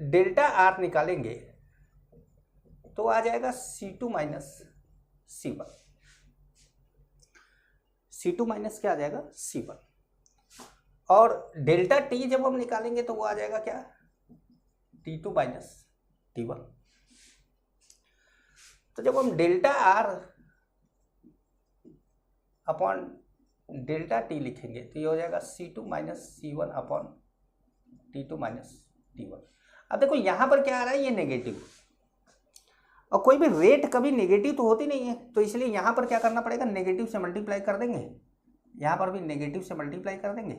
Delta R निकालेंगे तो आ जाएगा C2 minus C1। C2 minus क्या आ जाएगा C1। और डेल्टा टी जब हम निकालेंगे तो वो आ जाएगा क्या T2 माइनस T1। तो जब हम delta R upon delta T लिखेंगे तो ये हो जाएगा C2 minus C1 upon T2 minus T1। अब देखो यहां पर क्या आ रहा है, ये नेगेटिव, और कोई भी रेट कभी नेगेटिव तो होती नहीं है, तो इसलिए यहां पर क्या करना पड़ेगा, नेगेटिव से मल्टीप्लाई कर देंगे, यहां पर भी नेगेटिव से मल्टीप्लाई कर देंगे,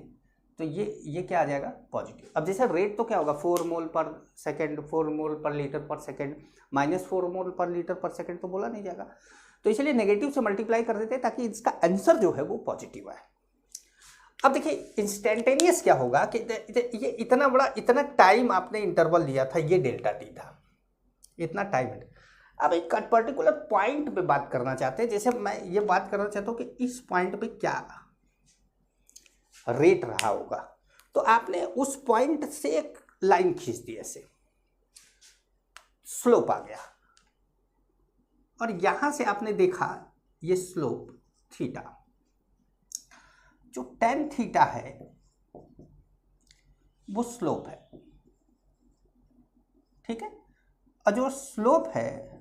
तो ये क्या आ जाएगा पॉजिटिव। अब जैसे रेट तो क्या होगा 4 मोल पर सेकेंड, 4 मोल पर लीटर पर सेकेंड, -4 मोल पर लीटर पर सेकेंड तो बोला नहीं जाएगा, तो इसलिए नेगेटिव से मल्टीप्लाई कर देते हैं ताकि इसका आंसर जो है वो पॉजिटिव आए। अब देखिए इंस्टेंटेनियस क्या होगा कि ये इतना बड़ा, इतना टाइम आपने इंटरवल लिया था, ये डेल्टा टी था, इतना टाइम है। अब एक पर्टिकुलर पॉइंट पे बात करना चाहते हैं, जैसे मैं ये बात करना चाहता हूँ कि इस पॉइंट पे क्या रेट रहा होगा, तो आपने उस पॉइंट से एक लाइन खींच दी, ऐसे स्लोप आ गया, और यहां से आपने देखा ये स्लोप थीटा, जो tan थीटा है वो स्लोप है, ठीक है, और जो स्लोप है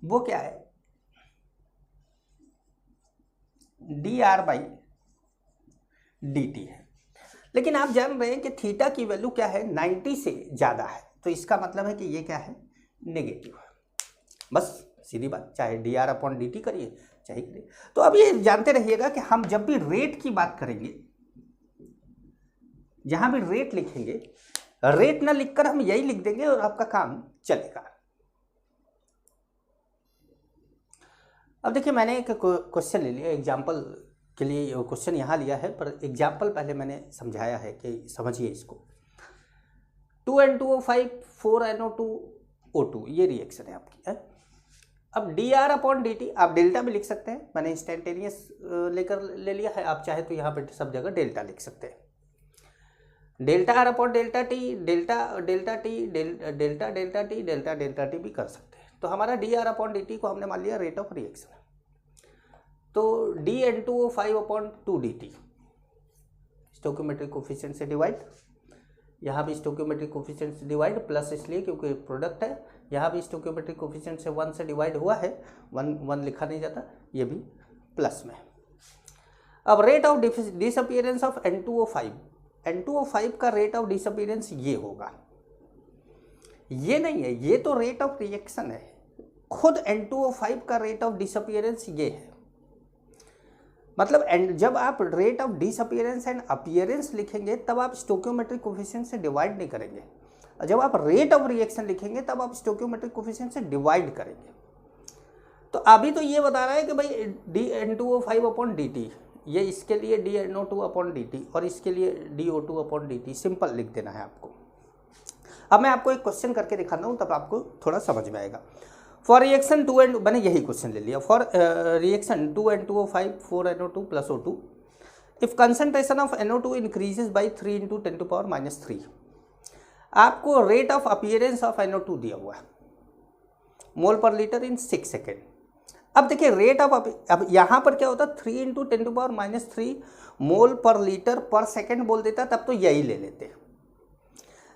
वो क्या है dr बाई dt है। लेकिन आप जान रहे हैं कि थीटा की वैल्यू क्या है 90 से ज्यादा है, तो इसका मतलब है कि ये क्या है नेगेटिव है, बस सीधी बात, चाहे dr अपॉन dt करिए चाहे करिए। तो अब ये जानते रहिएगा कि हम जब भी रेट की बात करेंगे, जहां भी रेट लिखेंगे, रेट ना लिखकर हम यही लिख देंगे और आपका काम चलेगा। अब देखिए मैंने एक क्वेश्चन ले लिया एग्जाम्पल के लिए, क्वेश्चन यहाँ लिया है, पर एग्जाम्पल पहले मैंने समझाया है कि समझिए इसको। 2N2O5 4NO2O2 ये रिएक्शन है आपकी है। अब dr अपॉन dt आप डेल्टा भी लिख सकते हैं, मैंने इंस्टेंटेनियस लेकर ले लिया है, आप चाहे तो यहाँ पे सब जगह डेल्टा लिख सकते हैं। Delta R upon delta T, delta T delta T भी कर सकते हैं। तो हमारा dr अपॉन dt को हमने मान लिया रेट ऑफ रिएक्शन, तो dN2O5 upon 2dt stoichiometric coefficient से डिवाइड, यहाँ भी स्टोइकियोमेट्रिक कोफिशिएंट से डिवाइड, प्लस इसलिए क्योंकि प्रोडक्ट है, यहाँ भी स्टोइकियोमेट्रिक कोफिशिएंट से 1 से डिवाइड हुआ है, 1 लिखा नहीं जाता, ये भी प्लस में। अब rate of disappearance of N2O5, N2O5 का रेट ऑफ डिसअपीयरेंस ये होगा, ये नहीं है, ये तो रेट ऑफ रिएक्शन है, खुद N2O5 का रेट ऑफ डिसअपीयरेंस ये है। मतलब जब आप rate of disappearance and appearance लिखेंगे तब आप स्टोइकियोमेट्रिक कोफिशिएंट से डिवाइड नहीं करेंगे, और जब आप रेट ऑफ रिएक्शन लिखेंगे तब आप स्टोइकियोमेट्रिक कोफिशिएंट से डिवाइड करेंगे। तो अभी तो ये बता रहा है कि भाई dN2O5 अपॉन dt, ये इसके लिए dNO2 अपॉन dt और इसके लिए dO2 अपॉन dt, सिंपल लिख देना है आपको। अब मैं आपको एक क्वेश्चन करके दिखाता हूँ, तब आपको थोड़ा समझ में आएगा। फॉर रिएक्शन 2N, मैंने यही क्वेश्चन ले लिया, for reaction 2N2O5 4NO2 plus O2, if concentration of NO2 increases by 3 × 10⁻³ आपको rate of appearance of NO2 दिया हुआ है मोल पर लीटर इन 6 सेकेंड। अब देखिए रेट ऑफ अब यहाँ पर क्या होता, 3 × 10⁻³ मोल पर लीटर पर सेकेंड बोल देता, तब तो यही ले लेते,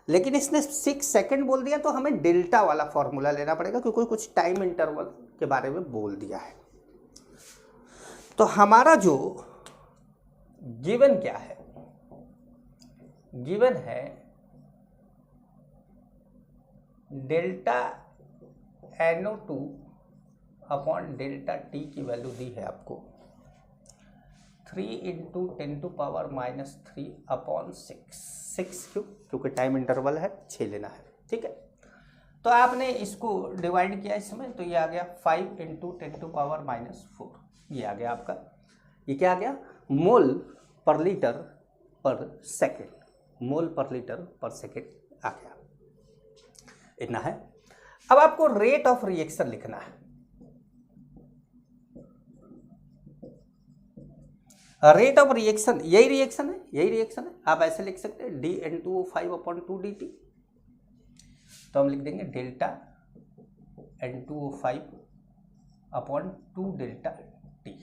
लेकिन इसने 6 सेकेंड बोल दिया तो हमें डेल्टा वाला फॉर्मूला लेना पड़ेगा, क्योंकि कुछ टाइम इंटरवल के बारे में बोल दिया है। तो हमारा जो गिवन क्या है, गिवन है delta NO2 upon delta T की वैल्यू दी है आपको 3 × 10⁻³ अपॉन 6 क्यों, क्योंकि टाइम इंटरवल है, 6 लेना है, ठीक है। तो आपने इसको डिवाइड किया इसमें, तो ये आ गया 5 × 10⁻⁴, ये आ गया आपका, ये क्या आ गया मोल पर लीटर पर सेकेंड, मोल पर लीटर पर सेकेंड आ गया, इतना है। अब आपको रेट ऑफ रिएक्शन लिखना है। रेट ऑफ रिएक्शन, यही रिएक्शन है, आप ऐसे लिख सकते हैं DN2O5/2 dt। तो हम लिख देंगे delta N2O5/2 delta T।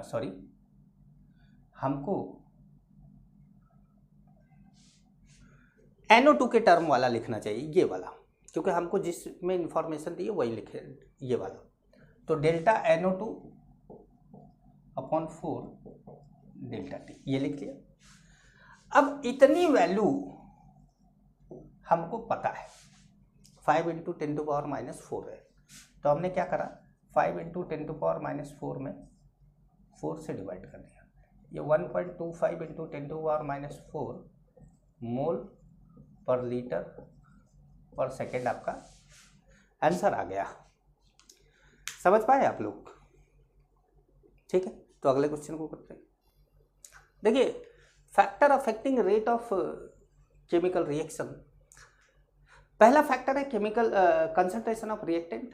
Sorry, हमको NO2 के टर्म वाला लिखना चाहिए, ये वाला, क्योंकि हमको जिसमें इंफॉर्मेशन दी है वही लिखे, ये वाला। तो डेल्टा NO2/4 डेल्टा T, ये लिख लिया। अब इतनी वैल्यू हमको पता है, 5 × 10⁻⁻4 है, तो हमने क्या करा, 5 × 10⁻⁻4 में 4 से डिवाइड कर दिया। ये 1.25 × 10⁻⁻4 मोल पर लीटर पर सेकेंड आपका आंसर आ गया। समझ पाए आप लोग? ठीक है, तो अगले क्वेश्चन को करते हैं। देखिए, factor affecting rate of chemical reaction, पहला फैक्टर है केमिकल कंसंट्रेशन ऑफ रिएक्टेंट,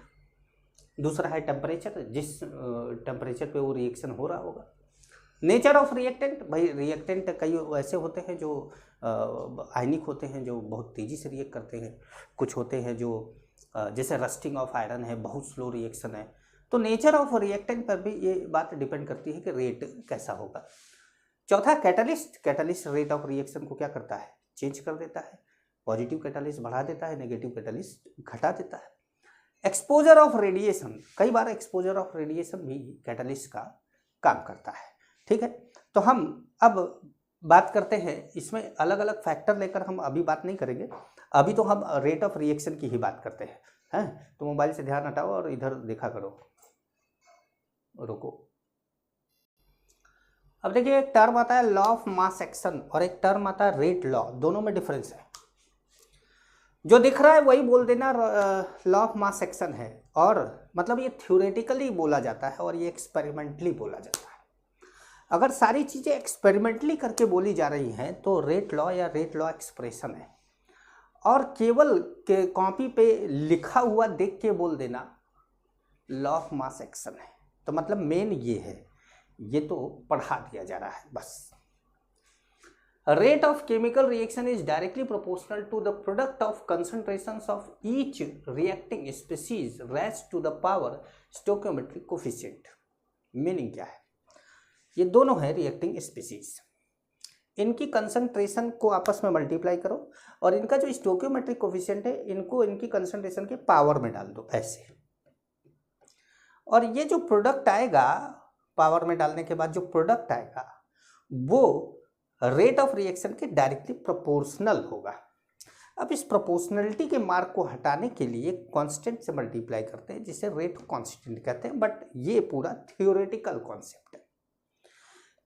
दूसरा है टेम्परेचर, जिस टेम्परेचर पे वो रिएक्शन हो रहा होगा। नेचर ऑफ रिएक्टेंट, भाई रिएक्टेंट कई ऐसे होते हैं जो आयनिक होते हैं, जो बहुत तेज़ी से रिएक्ट करते हैं, कुछ होते हैं जो जैसे रस्टिंग ऑफ आयरन है, बहुत स्लो रिएक्शन है। तो नेचर ऑफ रिएक्टेंट पर भी ये बात डिपेंड करती है कि रेट कैसा होगा। चौथा catalyst, catalyst rate of reaction को क्या करता है, चेंज कर देता है, पॉजिटिव कैटलिस्ट बढ़ा देता है, नेगेटिव कैटलिस्ट घटा देता है। एक्सपोजर ऑफ रेडिएशन, कई बार एक्सपोजर ऑफ रेडिएशन भी कैटलिस्ट का काम करता है। ठीक है, तो हम अब बात करते हैं, इसमें अलग अलग फैक्टर लेकर हम अभी बात नहीं करेंगे, अभी तो हम रेट ऑफ रिएक्शन की ही बात करते हैं। तो मोबाइल से ध्यान हटाओ और इधर देखा करो, रुको। अब देखिए, एक टर्म आता है लॉ ऑफ मास एक्शन और एक टर्म आता है रेट लॉ, दोनों में डिफरेंस है। जो दिख रहा है वही बोल देना लॉ ऑफ मास एक्शन है, और मतलब ये थ्योरेटिकली बोला जाता है और ये एक्सपेरिमेंटली बोला जाता है। अगर सारी चीज़ें एक्सपेरिमेंटली करके बोली जा रही हैं तो रेट लॉ या रेट लॉ एक्सप्रेशन है, और केवल के कॉपी पे लिखा हुआ देख के बोल देना लॉ ऑफ मास एक्शन है। तो मतलब मेन ये है, ये तो पढ़ा दिया जा रहा है बस। Rate of chemical reaction is directly proportional to the product of concentrations of each reacting species raised to the power stoichiometric coefficient। Meaning क्या है, ये दोनों है रिएक्टिंग स्पीसीज, इनकी कंसंट्रेशन को आपस में मल्टीप्लाई करो और इनका जो स्टोकियोमेट्रिक कोफिशिएंट है इनको इनकी कंसंट्रेशन के पावर में डाल दो ऐसे, और ये जो प्रोडक्ट आएगा पावर में डालने के बाद जो प्रोडक्ट आएगा वो रेट ऑफ रिएक्शन के डायरेक्टली प्रोपोर्शनल होगा। अब इस प्रोपोर्शनलिटी के मार्क को हटाने के लिए कांस्टेंट से मल्टीप्लाई करते हैं जिसे रेट कांस्टेंट कहते हैं, बट ये पूरा थियोरेटिकल कॉन्सेप्ट है।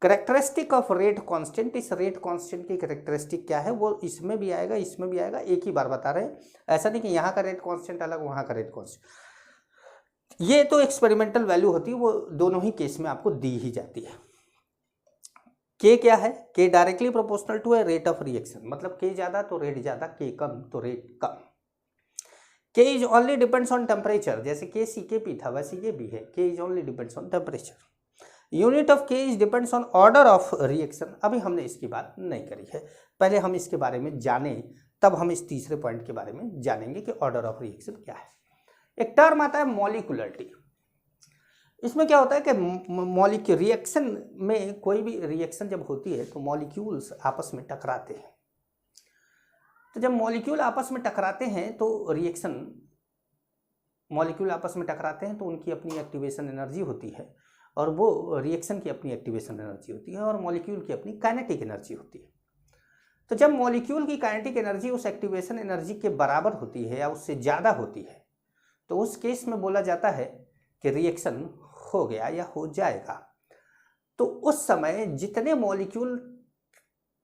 कैरेक्टरिस्टिक ऑफ रेट कांस्टेंट, इस रेट कांस्टेंट की कैरेक्टरिस्टिक क्या है वो इसमें भी आएगा इसमें भी आएगा, एक ही बार बता रहे हैं, ऐसा नहीं कि यहाँ का रेट कांस्टेंट अलग वहाँ का रेट कांस्टेंट। ये तो एक्सपेरिमेंटल वैल्यू होती है, वो दोनों ही केस में आपको दी ही जाती है। के क्या है, के डायरेक्टली प्रोपोर्शनल टू है रेट ऑफ रिएक्शन, मतलब के ज़्यादा तो रेट ज़्यादा, के कम तो रेट कम। के is only depends on temperature, जैसे के सी के पी था वैसे ये भी है, के is only depends on temperature. Unit of के is depends on order of reaction, अभी हमने इसकी बात नहीं करी है, पहले हम इसके बारे में जाने तब हम इस तीसरे पॉइंट के बारे में जानेंगे कि ऑर्डर ऑफ रिएक्शन क्या है। एक टर्म आता है मॉलिक्यूलरिटी, इसमें क्या होता है कि मॉलिक्यूल रिएक्शन में कोई भी रिएक्शन जब होती है तो मॉलिक्यूल्स आपस में टकराते हैं, तो जब मॉलिक्यूल आपस में टकराते हैं तो रिएक्शन, मॉलिक्यूल आपस में टकराते हैं तो उनकी अपनी एक्टिवेशन एनर्जी होती है और वो रिएक्शन की अपनी एक्टिवेशन एनर्जी होती है और मॉलिक्यूल की अपनी काइनेटिक एनर्जी होती है। तो जब मॉलिक्यूल की काइनेटिक एनर्जी उस एक्टिवेशन एनर्जी के बराबर होती है या उससे ज़्यादा होती है तो उस केस में बोला जाता है कि रिएक्शन हो गया या हो जाएगा। तो उस समय जितने मॉलिक्यूल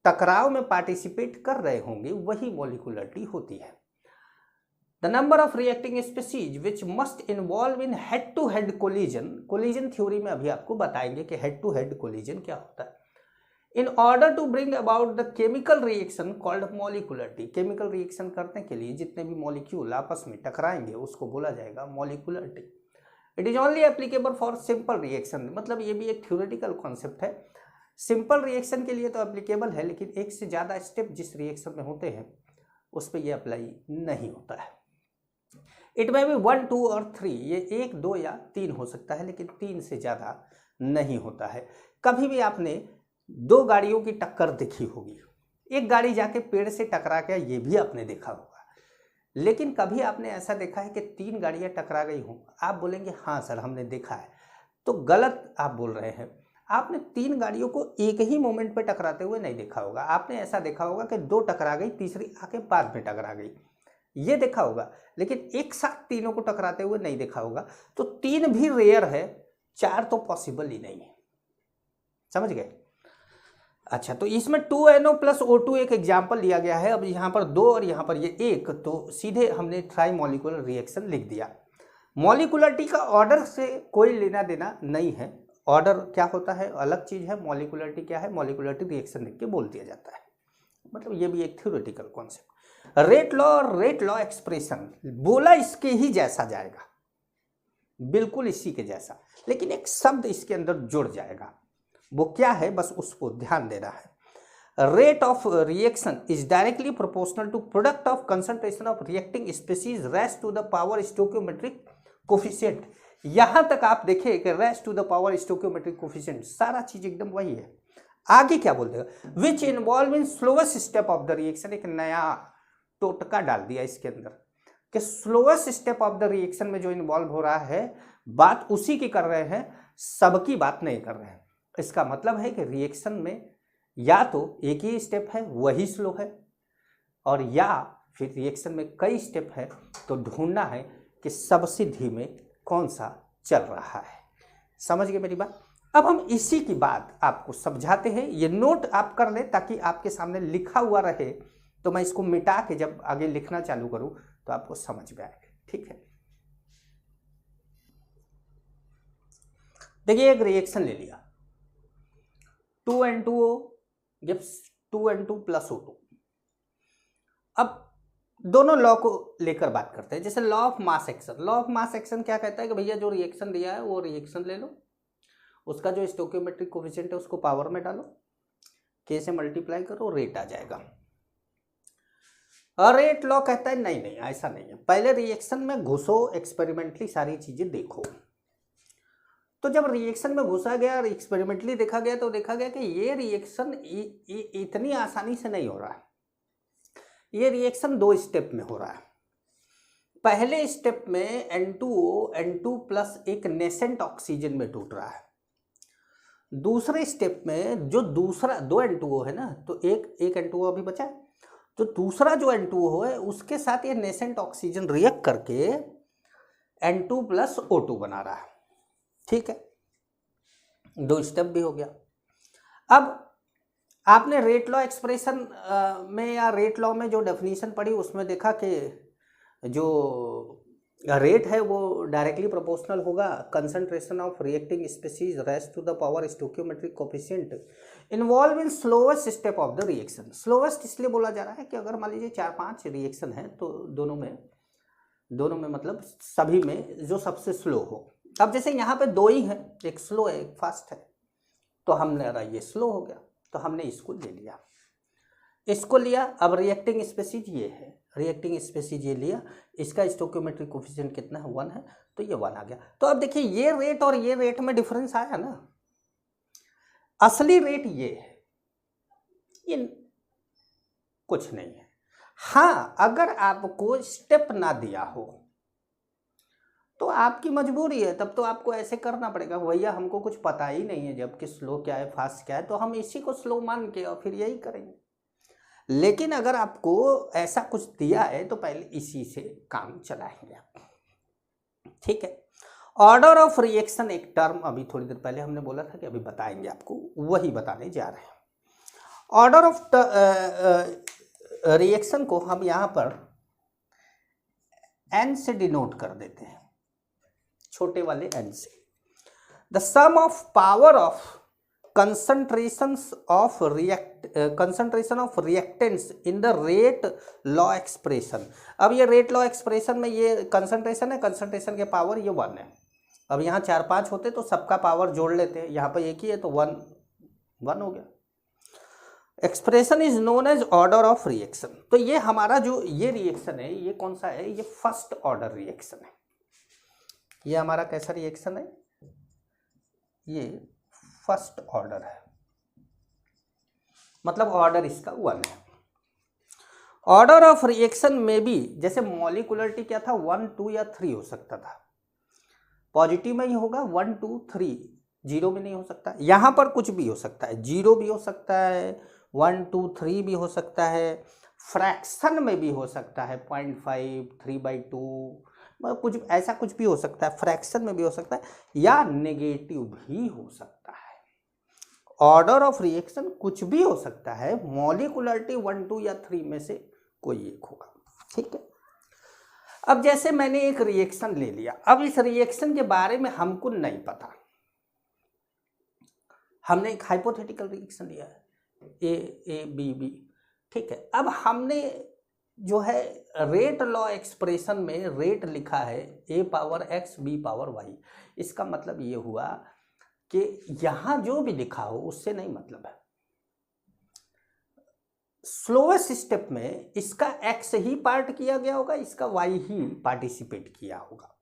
टकराव में पार्टिसिपेट कर रहे होंगे वही मॉलिक्यूलरिटी होती है। The number of reacting species which must involve in head to head collision, collision theory में अभी आपको बताएंगे कि हेड टू हेड कोलिजन क्या होता है, in order to bring about the chemical reaction called molecularity. Chemical reaction करने के लिए जितने भी मॉलिक्यूल आपस में टकराएंगे उसको बोला जाएगा molecularity. It is only applicable for simple reaction, मतलब ये भी एक थ्योरेटिकल कॉन्सेप्ट है। सिंपल रिएक्शन के लिए तो एप्लीकेबल है, लेकिन एक से ज़्यादा स्टेप जिस रिएक्शन में होते हैं उस पर ये अप्लाई नहीं होता है। इट में भी 1, 2 और 3, ये 1, 2 या 3 हो सकता है, लेकिन 3 से ज़्यादा नहीं होता है। कभी भी आपने 2 गाड़ियों की टक्कर देखी होगी, एक गाड़ी जाके पेड़ से टकरा गया, ये भी आपने देखा होगा, लेकिन कभी आपने ऐसा देखा है कि 3 गाड़ियाँ टकरा गई हों? आप बोलेंगे हाँ सर हमने देखा है, तो गलत आप बोल रहे हैं। आपने 3 गाड़ियों को एक ही मोमेंट पे टकराते हुए नहीं देखा होगा। आपने ऐसा देखा होगा कि 2 टकरा गई, तीसरी आके बाद में टकरा गई, ये देखा होगा, लेकिन एक साथ तीनों को टकराते हुए नहीं देखा होगा। तो 3 भी रेयर है, 4 तो पॉसिबल ही नहीं है। समझ गए? अच्छा, तो इसमें 2NO प्लस O2 एक एग्जाम्पल लिया गया है। अब यहाँ पर 2 और यहाँ पर ये 1, तो सीधे हमने ट्राई मॉलिकुलर रिएक्शन लिख दिया। मॉलिकुलरिटी का ऑर्डर से कोई लेना देना नहीं है। ऑर्डर क्या होता है अलग चीज़ है, मॉलिकुलरिटी क्या है, मॉलिकुलरिटी रिएक्शन लिख के बोल दिया जाता है। मतलब ये भी एक थ्योरेटिकल कॉन्सेप्ट। रेट लॉ और रेट लॉ एक्सप्रेशन बोला इसके ही जैसा जाएगा, बिल्कुल इसी के जैसा, लेकिन एक शब्द इसके अंदर जुड़ जाएगा। वो क्या है, बस उस पर ध्यान देना है। Rate of reaction is directly proportional to product of concentration of reacting species raise to the power stoichiometric coefficient. यहां तक आप देखिए कि raise to the power stoichiometric coefficient, सारा चीज एकदम वही है। आगे क्या बोल देगा, which involve in slowest step of the reaction. एक नया टोटका डाल दिया इसके अंदर कि slowest step of the reaction में जो इन्वॉल्व हो रहा है, बात उसी की कर रहे हैं, सबकी बात नहीं कर रहे हैं। इसका मतलब है कि रिएक्शन में या तो एक ही स्टेप है वही स्लो है, और या फिर रिएक्शन में कई स्टेप है, तो ढूंढना है कि सबसे धीमे कौन सा चल रहा है। समझ गए मेरी बात? अब हम इसी की बात आपको समझाते हैं। ये नोट आप कर लें ताकि आपके सामने लिखा हुआ रहे, तो मैं इसको मिटा के जब आगे लिखना चालू करूं तो आपको समझ में आएगा। ठीक है, देखिए एक रिएक्शन ले लिया, 2N2O gives 2N2 plus O2। अब दोनों लॉ को लेकर बात करते हैं। जैसे law of mass action, law of mass action क्या कहता है कि भैया जो रिएक्शन दिया है वो रिएक्शन ले लो, उसका जो स्टोइकियोमेट्रिक कोफिशिएंट है उसको पावर में डालो, K से मल्टीप्लाई करो, रेट आ जाएगा। और रेट लॉ कहता है नहीं नहीं ऐसा नहीं है, पहले रिएक्शन में घुसो, एक्सपेरिमेंटली सारी चीजें देखो। तो जब रिएक्शन में घुसा गया और एक्सपेरिमेंटली देखा गया तो देखा गया कि ये रिएक्शन इतनी आसानी से नहीं हो रहा है। ये रिएक्शन 2 स्टेप में हो रहा है। पहले स्टेप में N2O N2 प्लस एक नेसेंट ऑक्सीजन में टूट रहा है। दूसरे स्टेप में जो दूसरा 2 N2O है ना, तो एक N2O अभी बचा है, तो दूसरा जो N2O है उसके साथ ये नेसेंट ऑक्सीजन रिएक्ट करके N2 प्लस O2 बना रहा है। ठीक है, 2 स्टेप भी हो गया। अब आपने रेट लॉ एक्सप्रेशन में या रेट लॉ में जो डेफिनेशन पढ़ी उसमें देखा कि जो रेट है वो डायरेक्टली प्रोपोर्शनल होगा concentration of reacting species raise to the power stoichiometric coefficient involve in slowest step of the reaction. Slowest इसलिए बोला जा रहा है कि अगर मान लीजिए 4-5 रिएक्शन है तो दोनों में मतलब सभी में जो सबसे स्लो हो। अब जैसे यहाँ पे 2 ही हैं, एक स्लो है एक फास्ट है, तो हमने ये स्लो हो गया तो हमने इसको ले लिया, इसको लिया। अब रिएक्टिंग स्पीसीज ये है, रिएक्टिंग स्पीसीज ये लिया, इसका स्टोइकियोमेट्रिक कोफिशिएंट कितना है 1 है, तो ये 1 आ गया। तो अब देखिए ये रेट और ये रेट में डिफरेंस आया ना, असली रेट ये है, ये कुछ नहीं है। हाँ, अगर आपको स्टेप ना दिया हो तो आपकी मजबूरी है, तब तो आपको ऐसे करना पड़ेगा, भैया हमको कुछ पता ही नहीं है जब कि स्लो क्या है फास्ट क्या है, तो हम इसी को स्लो मान के और फिर यही करेंगे। लेकिन अगर आपको ऐसा कुछ दिया है तो पहले इसी से काम चलाएंगे आप। ठीक है, ऑर्डर ऑफ रिएक्शन एक टर्म अभी थोड़ी देर पहले हमने बोला था कि अभी बताएंगे आपको, वही बताने जा रहे हैं। ऑर्डर ऑफ रिएक्शन को हम यहाँ पर N से डिनोट कर देते हैं, छोटे वाले n से। The sum of power of concentration of reactants in the rate law expression. अब ये रेट लॉ एक्सप्रेशन में ये कंसंट्रेशन है, कंसंट्रेशन के पावर ये 1 है, अब यहाँ 4-5 होते तो सबका पावर जोड़ लेते, यहाँ पर एक ही है तो 1 हो गया। Expression is known as order of reaction. तो ये हमारा जो ये रिएक्शन है ये कौन सा है, ये फर्स्ट ऑर्डर रिएक्शन है। ये हमारा कैसा रिएक्शन है, ये फर्स्ट ऑर्डर है, मतलब ऑर्डर इसका 1 है। ऑर्डर ऑफ रिएक्शन में भी जैसे मॉलिक्युलरिटी क्या था 1 2 या 3 हो सकता था, पॉजिटिव में ही होगा 1 2 3, जीरो में नहीं हो सकता। यहाँ पर कुछ भी हो सकता है, 0 भी हो सकता है, 1 2 3 भी हो सकता है, फ्रैक्शन में भी हो सकता है 0.5 3/2, मतलब कुछ ऐसा कुछ भी हो सकता है, फ्रैक्शन में भी हो सकता है, या नेगेटिव भी हो सकता है। ऑर्डर ऑफ रिएक्शन कुछ भी हो सकता है, मॉलिक्युलरिटी 1 2 या 3 में से कोई एक होगा, ठीक है। अब जैसे मैंने एक रिएक्शन ले लिया, अब इस रिएक्शन के बारे में हमको नहीं पता, हमने एक हाइपोथेटिकल रिएक्शन लिया है ए बी बी, ठीक है। अब हमने जो है रेट लॉ एक्सप्रेशन में रेट लिखा है a⁻x b⁻y, इसका मतलब ये हुआ कि यहां जो भी लिखा हो उससे नहीं मतलब है। स्लोएस्ट स्टेप में इसका x ही पार्ट किया गया होगा, इसका y ही पार्टिसिपेट किया होगा,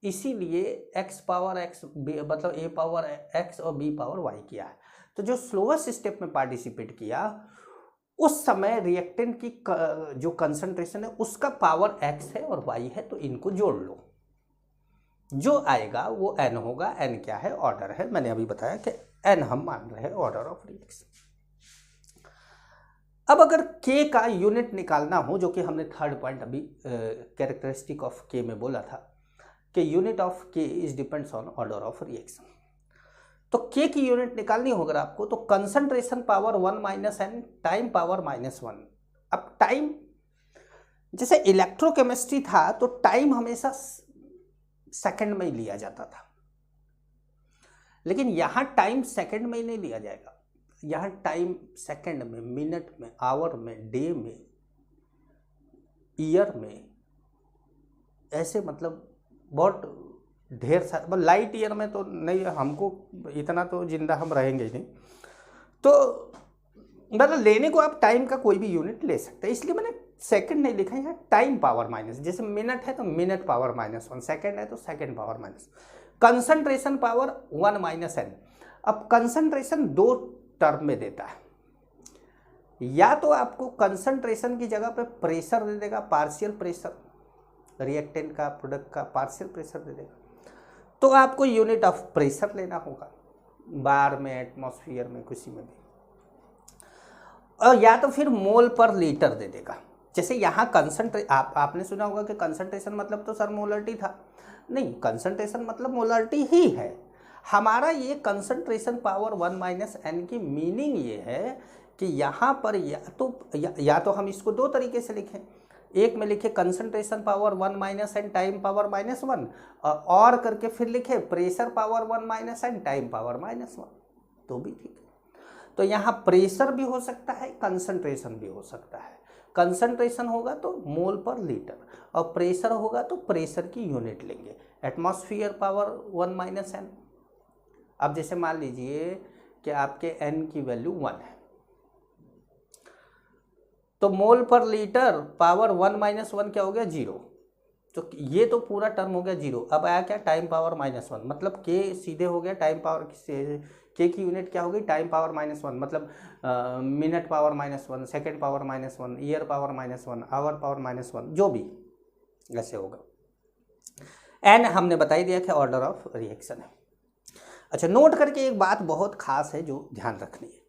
इसीलिए x⁻x मतलब a⁻x और b⁻y किया है। तो जो स्लोएस्ट स्टेप में पार्टिसिपेट किया उस समय रिएक्टेंट की जो कंसंट्रेशन है उसका पावर x है और y है, तो इनको जोड़ लो, जो आएगा वो n होगा। n क्या है, ऑर्डर है, मैंने अभी बताया कि n हम मान रहे हैं ऑर्डर ऑफ रिएक्शन। अब अगर k का यूनिट निकालना हो, जो कि हमने थर्ड पॉइंट अभी कैरेक्टरिस्टिक ऑफ k में बोला था कि unit of k is depends on order of reaction, तो k की यूनिट निकालनी होगा आपको, तो concentration power 1 - n time power -1। अब टाइम जैसे इलेक्ट्रोकेमिस्ट्री था तो टाइम हमेशा सेकंड में ही लिया जाता था, लेकिन यहाँ टाइम सेकंड में ही नहीं लिया जाएगा, यहाँ टाइम सेकंड में, मिनट में, आवर में, डे में, ईयर में, ऐसे मतलब बहुत ढेर सारे, मतलब लाइट ईयर में तो नहीं, हमको इतना तो जिंदा हम रहेंगे ही नहीं, तो मतलब लेने को आप टाइम का कोई भी यूनिट ले सकते हैं, इसलिए मैंने सेकंड नहीं लिखा है, टाइम पावर माइनस, जैसे मिनट है तो मिनट पावर -1, सेकंड है तो second power minus, concentration power 1 - n। अब कंसंट्रेशन 2 टर्म में देता है, या तो आपको कंसंट्रेशन की जगह पे प्रेशर दे देगा, पार्शियल प्रेशर, रिएक्टेंट का प्रोडक्ट का पार्शियल प्रेशर दे देगा, तो आपको यूनिट ऑफ प्रेशर लेना होगा, बार में, एटमॉस्फेयर में, किसी में भी, और या तो फिर मोल पर लीटर दे देगा। जैसे यहाँ आपने सुना होगा कि कंसंट्रेशन मतलब तो सर मोलरिटी था, नहीं, कंसंट्रेशन मतलब मोलरिटी ही है। हमारा ये कंसंट्रेशन पावर 1 - n की मीनिंग ये है कि यहाँ पर या तो हम इसको 2 तरीके से लिखें, एक में लिखे concentration power 1 - n time power -1, और करके फिर लिखे pressure power 1 - n time power -1, तो भी ठीक है। तो यहाँ प्रेशर भी हो सकता है, कंसंट्रेशन भी हो सकता है। कंसंट्रेशन होगा तो मोल पर लीटर, और प्रेशर होगा तो प्रेशर की यूनिट लेंगे, एटमॉस्फेयर पावर 1 - n। अब जैसे मान लीजिए कि आपके n की वैल्यू 1 है, तो मोल पर लीटर पावर 1 - 1 क्या हो गया, 0, तो ये तो पूरा टर्म हो गया 0। अब आया क्या, टाइम पावर -1, मतलब k सीधे हो गया टाइम पावर से, k की यूनिट क्या हो गई, टाइम पावर -1, मतलब minute power -1, second power -1, year power -1, hour power -1, जो भी ऐसे होगा। n हमने बताई दिया कि ऑर्डर ऑफ रिएक्शन है। अच्छा, नोट करके एक बात बहुत खास है जो ध्यान रखनी है,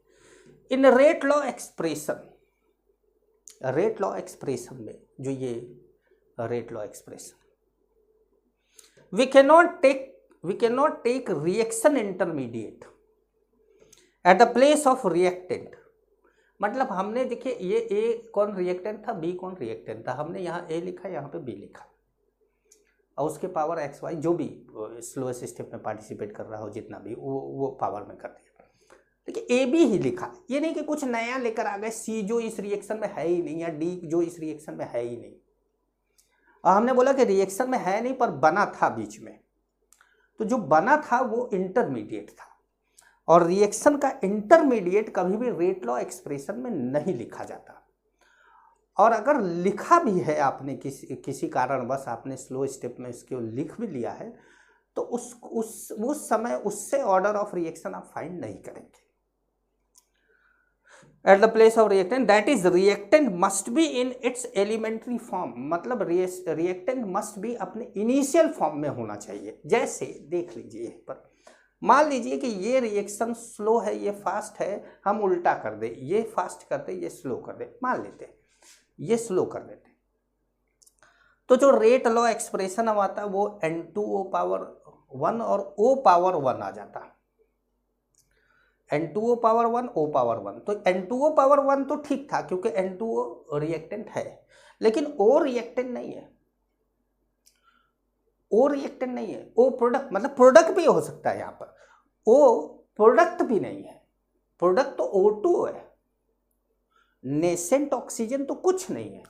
इन रेट लॉ एक्सप्रेशन में, जो ये rate law expression, we cannot take reaction intermediate at the place of reactant. मतलब हमने देखिए ये ए कौन रिएक्टेंट था, बी कौन रिएक्टेंट था, हमने यहाँ ए लिखा, यहाँ पे बी लिखा, और उसके पावर एक्स वाई जो भी स्लोएस्ट स्टेप में पार्टिसिपेट कर रहा हो, जितना भी वो पावर में कर दिया। देखिए ए बी ही लिखा, ये नहीं कि कुछ नया लेकर आ गए, सी जो इस रिएक्शन में है ही नहीं, या डी जो इस रिएक्शन में है ही नहीं। और हमने बोला कि रिएक्शन में है नहीं पर बना था बीच में, तो जो बना था वो इंटरमीडिएट था, और रिएक्शन का इंटरमीडिएट कभी भी रेट लॉ एक्सप्रेशन में नहीं लिखा जाता। और अगर लिखा भी है आपने किसी कारणवश आपने स्लो स्टेप में इसको लिख भी लिया है, तो उस समय उससे ऑर्डर ऑफ रिएक्शन आप फाइंड नहीं करेंगे। At the place of reactant, that is reactant must be in its elementary form, मतलब रिएक्टेंट मस्ट बी अपने इनिशियल फॉर्म में होना चाहिए। जैसे देख लीजिए यहाँ पर, मान लीजिए कि ये रिएक्शन स्लो है, ये फास्ट है, हम उल्टा कर दे, ये फास्ट कर दे, ये स्लो कर दे, मान लेते हैं ये स्लो कर देते, तो जो रेट लॉ एक्सप्रेशन अब आता है वो N2O पावर 1 और O पावर 1 आ जाता। N2O पावर 1, O पावर 1, तो N2O पावर 1 तो ठीक था क्योंकि N2O रिएक्टेंट है, लेकिन O रिएक्टेंट नहीं है, O रिएक्टेंट नहीं है, O प्रोडक्ट, मतलब प्रोडक्ट भी हो सकता है यहाँ पर, O प्रोडक्ट भी नहीं है, प्रोडक्ट तो O2 है, नेसेंट ऑक्सीजन तो कुछ नहीं है,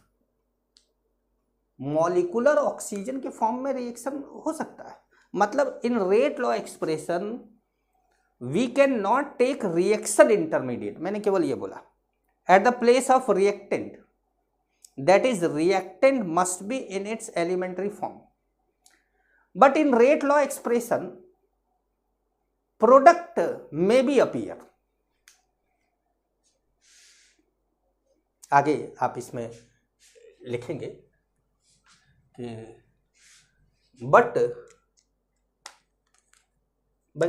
मॉलिकुलर ऑक्सीजन के फॉर्म में रिएक्शन हो सकता है। मतलब इन rate law expression we can not take reaction intermediate, मैंने केवल ये बोला, eight the place of reactant, that is reactant must be in its elementary form, but in rate law expression product may B appear. आगे आप इसमें लिखेंगे कि but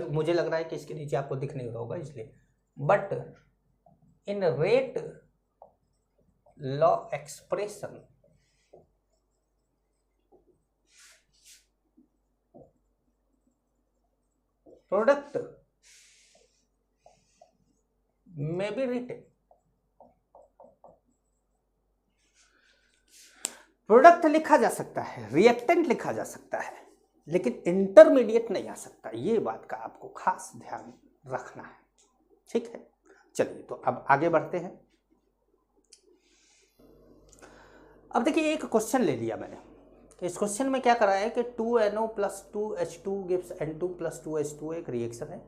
मुझे लग रहा है कि इसके नीचे आपको दिख नहीं रहा होगा इसलिए, but in rate law expression product may be written, product लिखा जा सकता है, रिएक्टेंट लिखा जा सकता है, लेकिन इंटरमीडिएट नहीं आ सकता। ये बात का आपको खास ध्यान रखना है, ठीक है। चलिए तो अब आगे बढ़ते हैं। अब देखिए एक क्वेश्चन ले लिया मैंने, इस क्वेश्चन में क्या करा है कि 2NO + 2H2 gives N2 + 2H2 एक रिएक्शन है।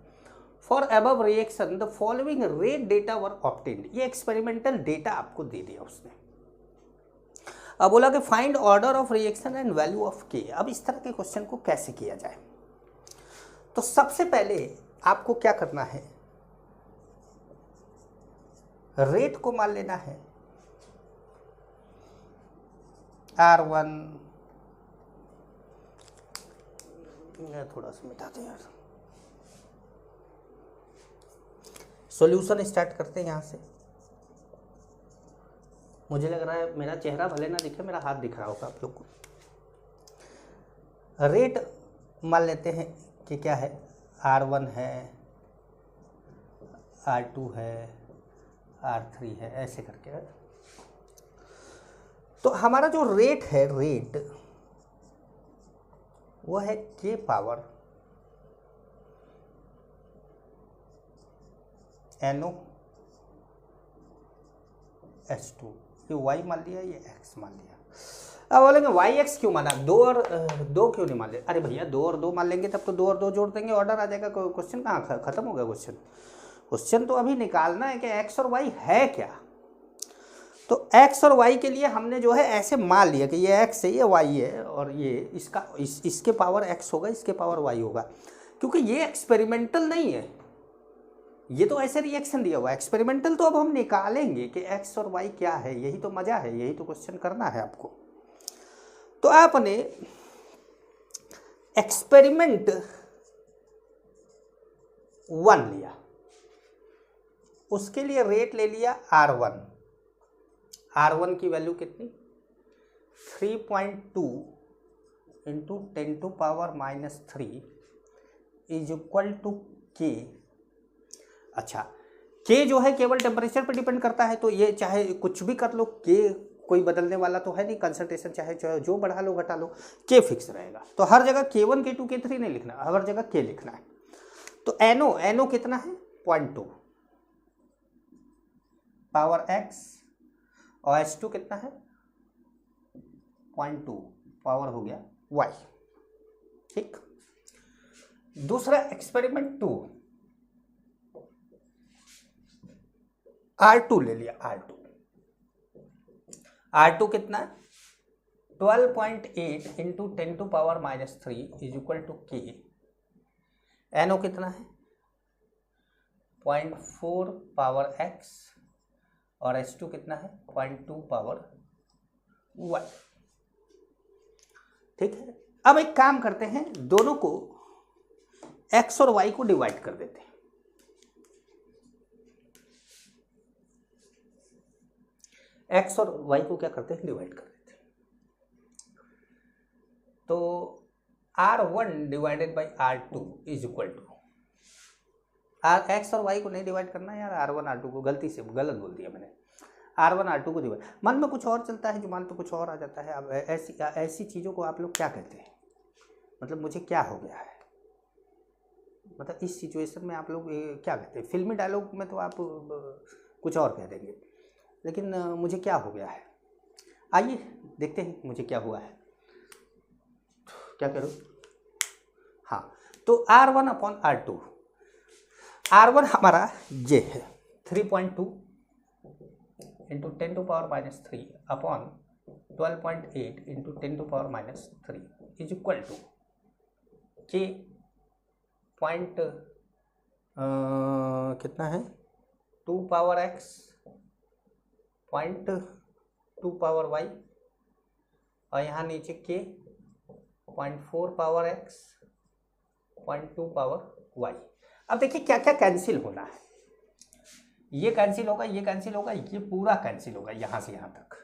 For above reaction the following rate data were obtained, ये एक्सपेरिमेंटल डेटा आपको दे दिया उसने। अब बोला कि find order of reaction and value of के। अब इस तरह के क्वेश्चन को कैसे किया जाए, तो सबसे पहले आपको क्या करना है, रेट को मान लेना है R1, थोड़ा सा मिटाते हैं यार, सॉल्यूशन स्टार्ट करते हैं यहाँ से। मुझे लग रहा है मेरा चेहरा भले ना दिखे, मेरा हाथ दिख रहा होगा आप लोग को। रेट मान लेते हैं कि क्या है, R1 है, R2 है, R3 है, ऐसे करके है। तो हमारा जो रेट है, रेट वो है K पावर NO H2, ये Y मान लिया, ये X मान लिया। अब बोलेंगे YX क्यों माना, 2 और 2 क्यों नहीं मान ले? अरे भैया 2 और 2 मान लेंगे तब तो 2 और 2 जोड़ देंगे, ऑर्डर आ जाएगा। क्वेश्चन कहाँ खत्म हो गया क्वेश्चन? क्वेश्चन तो अभी निकालना है कि X और Y है क्या। तो X और Y के लिए हमने जो है ऐसे मान लिया कि ये X है, ये Y है, और ये इसके पावर X होगा, इसके पावर Y होगा, क्योंकि ये एक्सपेरिमेंटल नहीं है, ये तो ऐसे रिएक्शन दिया हुआ है। एक्सपेरिमेंटल तो अब हम निकालेंगे कि X और Y क्या है, यही तो मजा है, यही तो क्वेश्चन करना है आपको। तो आपने एक्सपेरिमेंट 1 लिया, उसके लिए रेट ले लिया R1। R1 की वैल्यू कितनी, 3.2 into 10⁻³ is equal to K। अच्छा, K जो है केवल टेम्परेचर पर डिपेंड करता है, तो ये चाहे कुछ भी कर लो, K कोई बदलने वाला तो है नहीं, कंसंट्रेशन चाहे जो बढ़ा लो घटा लो, K फिक्स रहेगा। तो हर जगह K1 K2 K3 नहीं लिखना, हर जगह K लिखना है। तो NO कितना है, 0.2 पावर X, और H2 कितना है, 0.2 पावर हो गया Y। ठीक, दूसरा एक्सपेरिमेंट 2, R2 ले लिया। R2 कितना है? 12.8 into 10⁻³ is equal to K। NO कितना है? 0.4 पावर X और H2 कितना है? 0.2 पावर Y। ठीक है, अब एक काम करते हैं, दोनों को X और Y को डिवाइड कर देते हैं। X और Y को क्या करते हैं? डिवाइड कर देते हैं। तो R1 divided by R2 is equal to, X और Y को नहीं डिवाइड करना है यार, R1 R2 को, गलती से गलत बोल दिया मैंने। R1 R2 को डिवाइड, मन में कुछ और चलता है, जुबान पे कुछ और आ जाता है। अब ऐसी चीज़ों को आप लोग क्या कहते हैं? मतलब मुझे क्या हो गया है, मतलब इस सिचुएशन में आप लोग क्या कहते हैं? फिल्मी डायलॉग में तो आप कुछ और कह देंगे, लेकिन मुझे क्या हो गया है? आइए देखते हैं मुझे क्या हुआ है। क्या करूँ? हाँ, तो R1 अपॉन R2, R1 हमारा ये है 3.2 into 10⁻³ upon 12.8 into 10⁻³ is equal to K point कितना है? 2 पावर X 0.2 पावर Y और यहाँ नीचे K 0.4 power X 0.2 power Y। अब देखिए क्या क्या कैंसिल होना है। ये कैंसिल होगा, ये कैंसिल होगा, ये पूरा कैंसिल होगा यहाँ से यहाँ तक।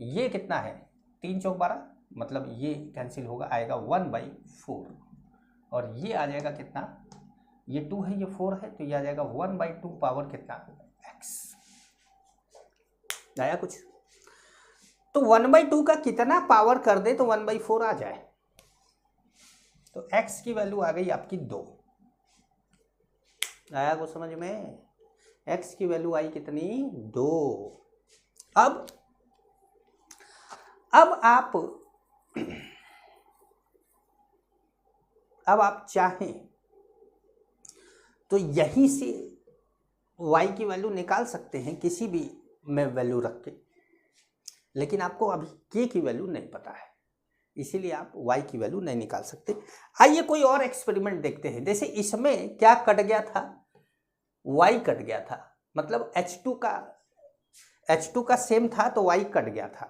ये कितना है? 3 चौक 12, मतलब ये कैंसिल होगा, आएगा 1/4 और ये आ जाएगा कितना? ये 2 है, ये 4 है, तो ये आ जाएगा 1/2 पावर कितना? X। आया कुछ? तो 1/2 का कितना पावर कर दे तो 1/4 आ जाए? तो X की वैल्यू आ गई आपकी 2। आया कुछ समझ में? X की वैल्यू आई कितनी? 2। अब आप चाहें तो यहीं से Y की वैल्यू निकाल सकते हैं, किसी भी में वैल्यू रख के, लेकिन आपको अभी K की वैल्यू नहीं पता है, इसीलिए आप Y की वैल्यू नहीं निकाल सकते। आइए कोई और एक्सपेरिमेंट देखते हैं। जैसे इसमें क्या कट गया था? Y कट गया था, मतलब H2 का सेम था तो Y कट गया था,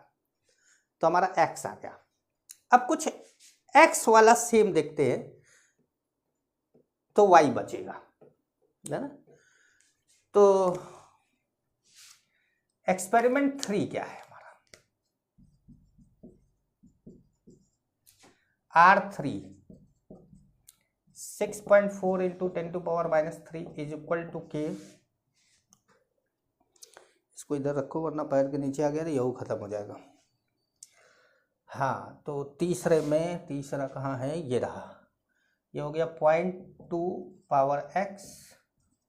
तो हमारा X आ गया। अब कुछ X वाला सेम देखते हैं तो Y बचेगा, है ना? तो एक्सपेरिमेंट 3 क्या है हमारा? R3 6.4 into 10⁻³ is equal to K। इसको इधर रखो वरना पैर के नीचे आ गया तो यही खत्म हो जाएगा। हाँ, तो तीसरा कहाँ है? ये रहा, ये हो गया 0.2 पावर X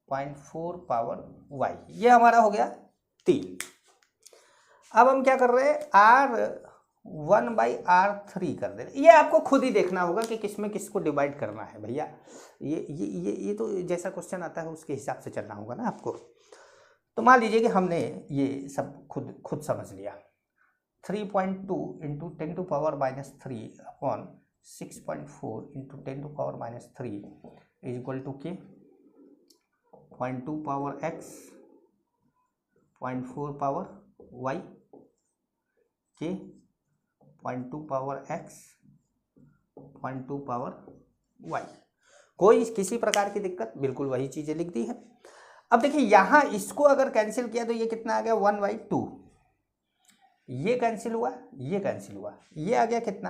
0.4 पावर Y, ये हमारा हो गया 3। अब हम क्या कर रहे हैं? R1/R3 कर दे रहे। ये आपको खुद ही देखना होगा कि किसमें किसको डिवाइड करना है भैया। ये तो जैसा क्वेश्चन आता है उसके हिसाब से चलना होगा ना आपको। तो मान लीजिए कि हमने ये सब खुद समझ लिया। 3.2 into 10⁻³ upon 6.4 into 10⁻³ is equal to K 0.2 power X 0.4 power Y, K 0.2 power X 0.2 power Y। कोई किसी प्रकार की दिक्कत? बिल्कुल वही चीज़ें लिख दी है। अब देखिए यहाँ इसको अगर कैंसिल किया तो ये कितना आ गया? 1/2। ये कैंसिल हुआ, ये कैंसिल हुआ, ये आ गया कितना?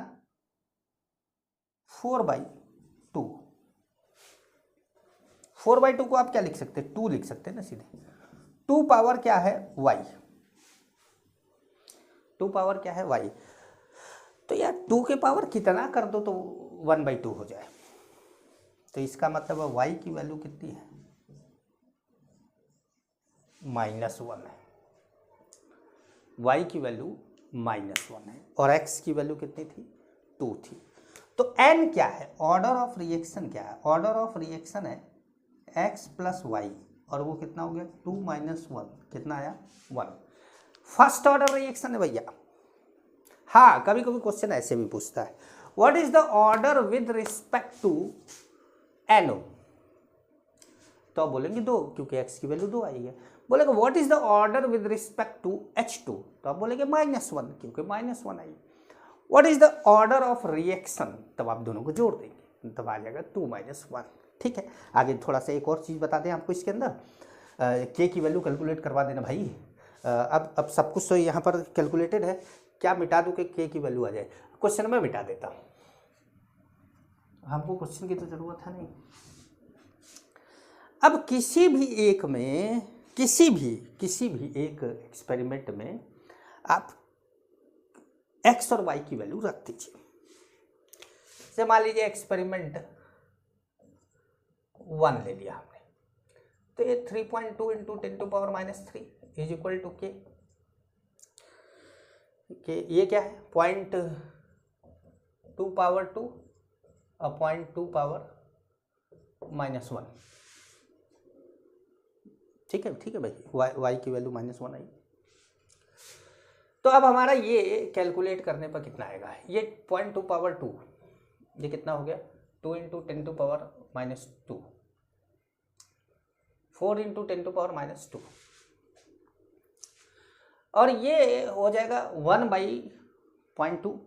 4/2। 4/2 को आप क्या लिख सकते हैं? 2 लिख सकते हैं ना सीधे। 2 पावर क्या है? Y। 2 पावर क्या है? Y। तो यार 2 के पावर कितना कर दो तो 1/2 हो जाए, तो इसका मतलब Y की वैल्यू कितनी है? -1 है। Y की वैल्यू -1 है और X की वैल्यू कितनी थी? 2 थी। तो n क्या है, ऑर्डर ऑफ रिएक्शन क्या है, ऑर्डर ऑफ रिएक्शन है x प्लस वाई, और वो कितना हो गया 2 माइनस 1, कितना आया 1। फर्स्ट ऑर्डर रिएक्शन है भैया। हाँ, कभी कभी क्वेश्चन ऐसे भी पूछता है, what is the order with respect to NO, तो आप बोलेंगे 2, क्योंकि x की वैल्यू 2 आई है। बोलेगा what is the order with respect to H2, तो आप बोलेंगे -1, क्योंकि -1 आई। What is the order of reaction, तब आप दोनों को जोड़ देंगे, तब आ जाएगा 2 - 1। ठीक है, आगे थोड़ा सा एक और चीज़ बता दें आपको इसके अंदर, k की वैल्यू कैलकुलेट करवा देना भाई। अब सब कुछ तो यहाँ पर कैलकुलेटेड है, क्या मिटा दूँ कि k की वैल्यू आ जाए, क्वेश्चन में मिटा देता हूँ, हमको क्वेश्चन की तो ज़रूरत है नहीं। अब किसी भी एक एक्सपेरिमेंट में आप x और y की वैल्यू रख दीजिए। जैसे मान लीजिए एक्सपेरिमेंट 1 ले लिया हमने, तो ये 3.2 × 10⁻³ इज इक्वल टू k। ये क्या है 0.2 पावर 2 और 0.2 पावर -1। ठीक है भाई, y की वैल्यू -1 आई। तो अब हमारा ये कैलकुलेट करने पर कितना आएगा, ये 0.2 पावर 2, ये कितना हो गया 2 × 10⁻², 4 × 10⁻², और ये हो जाएगा 1/0.2।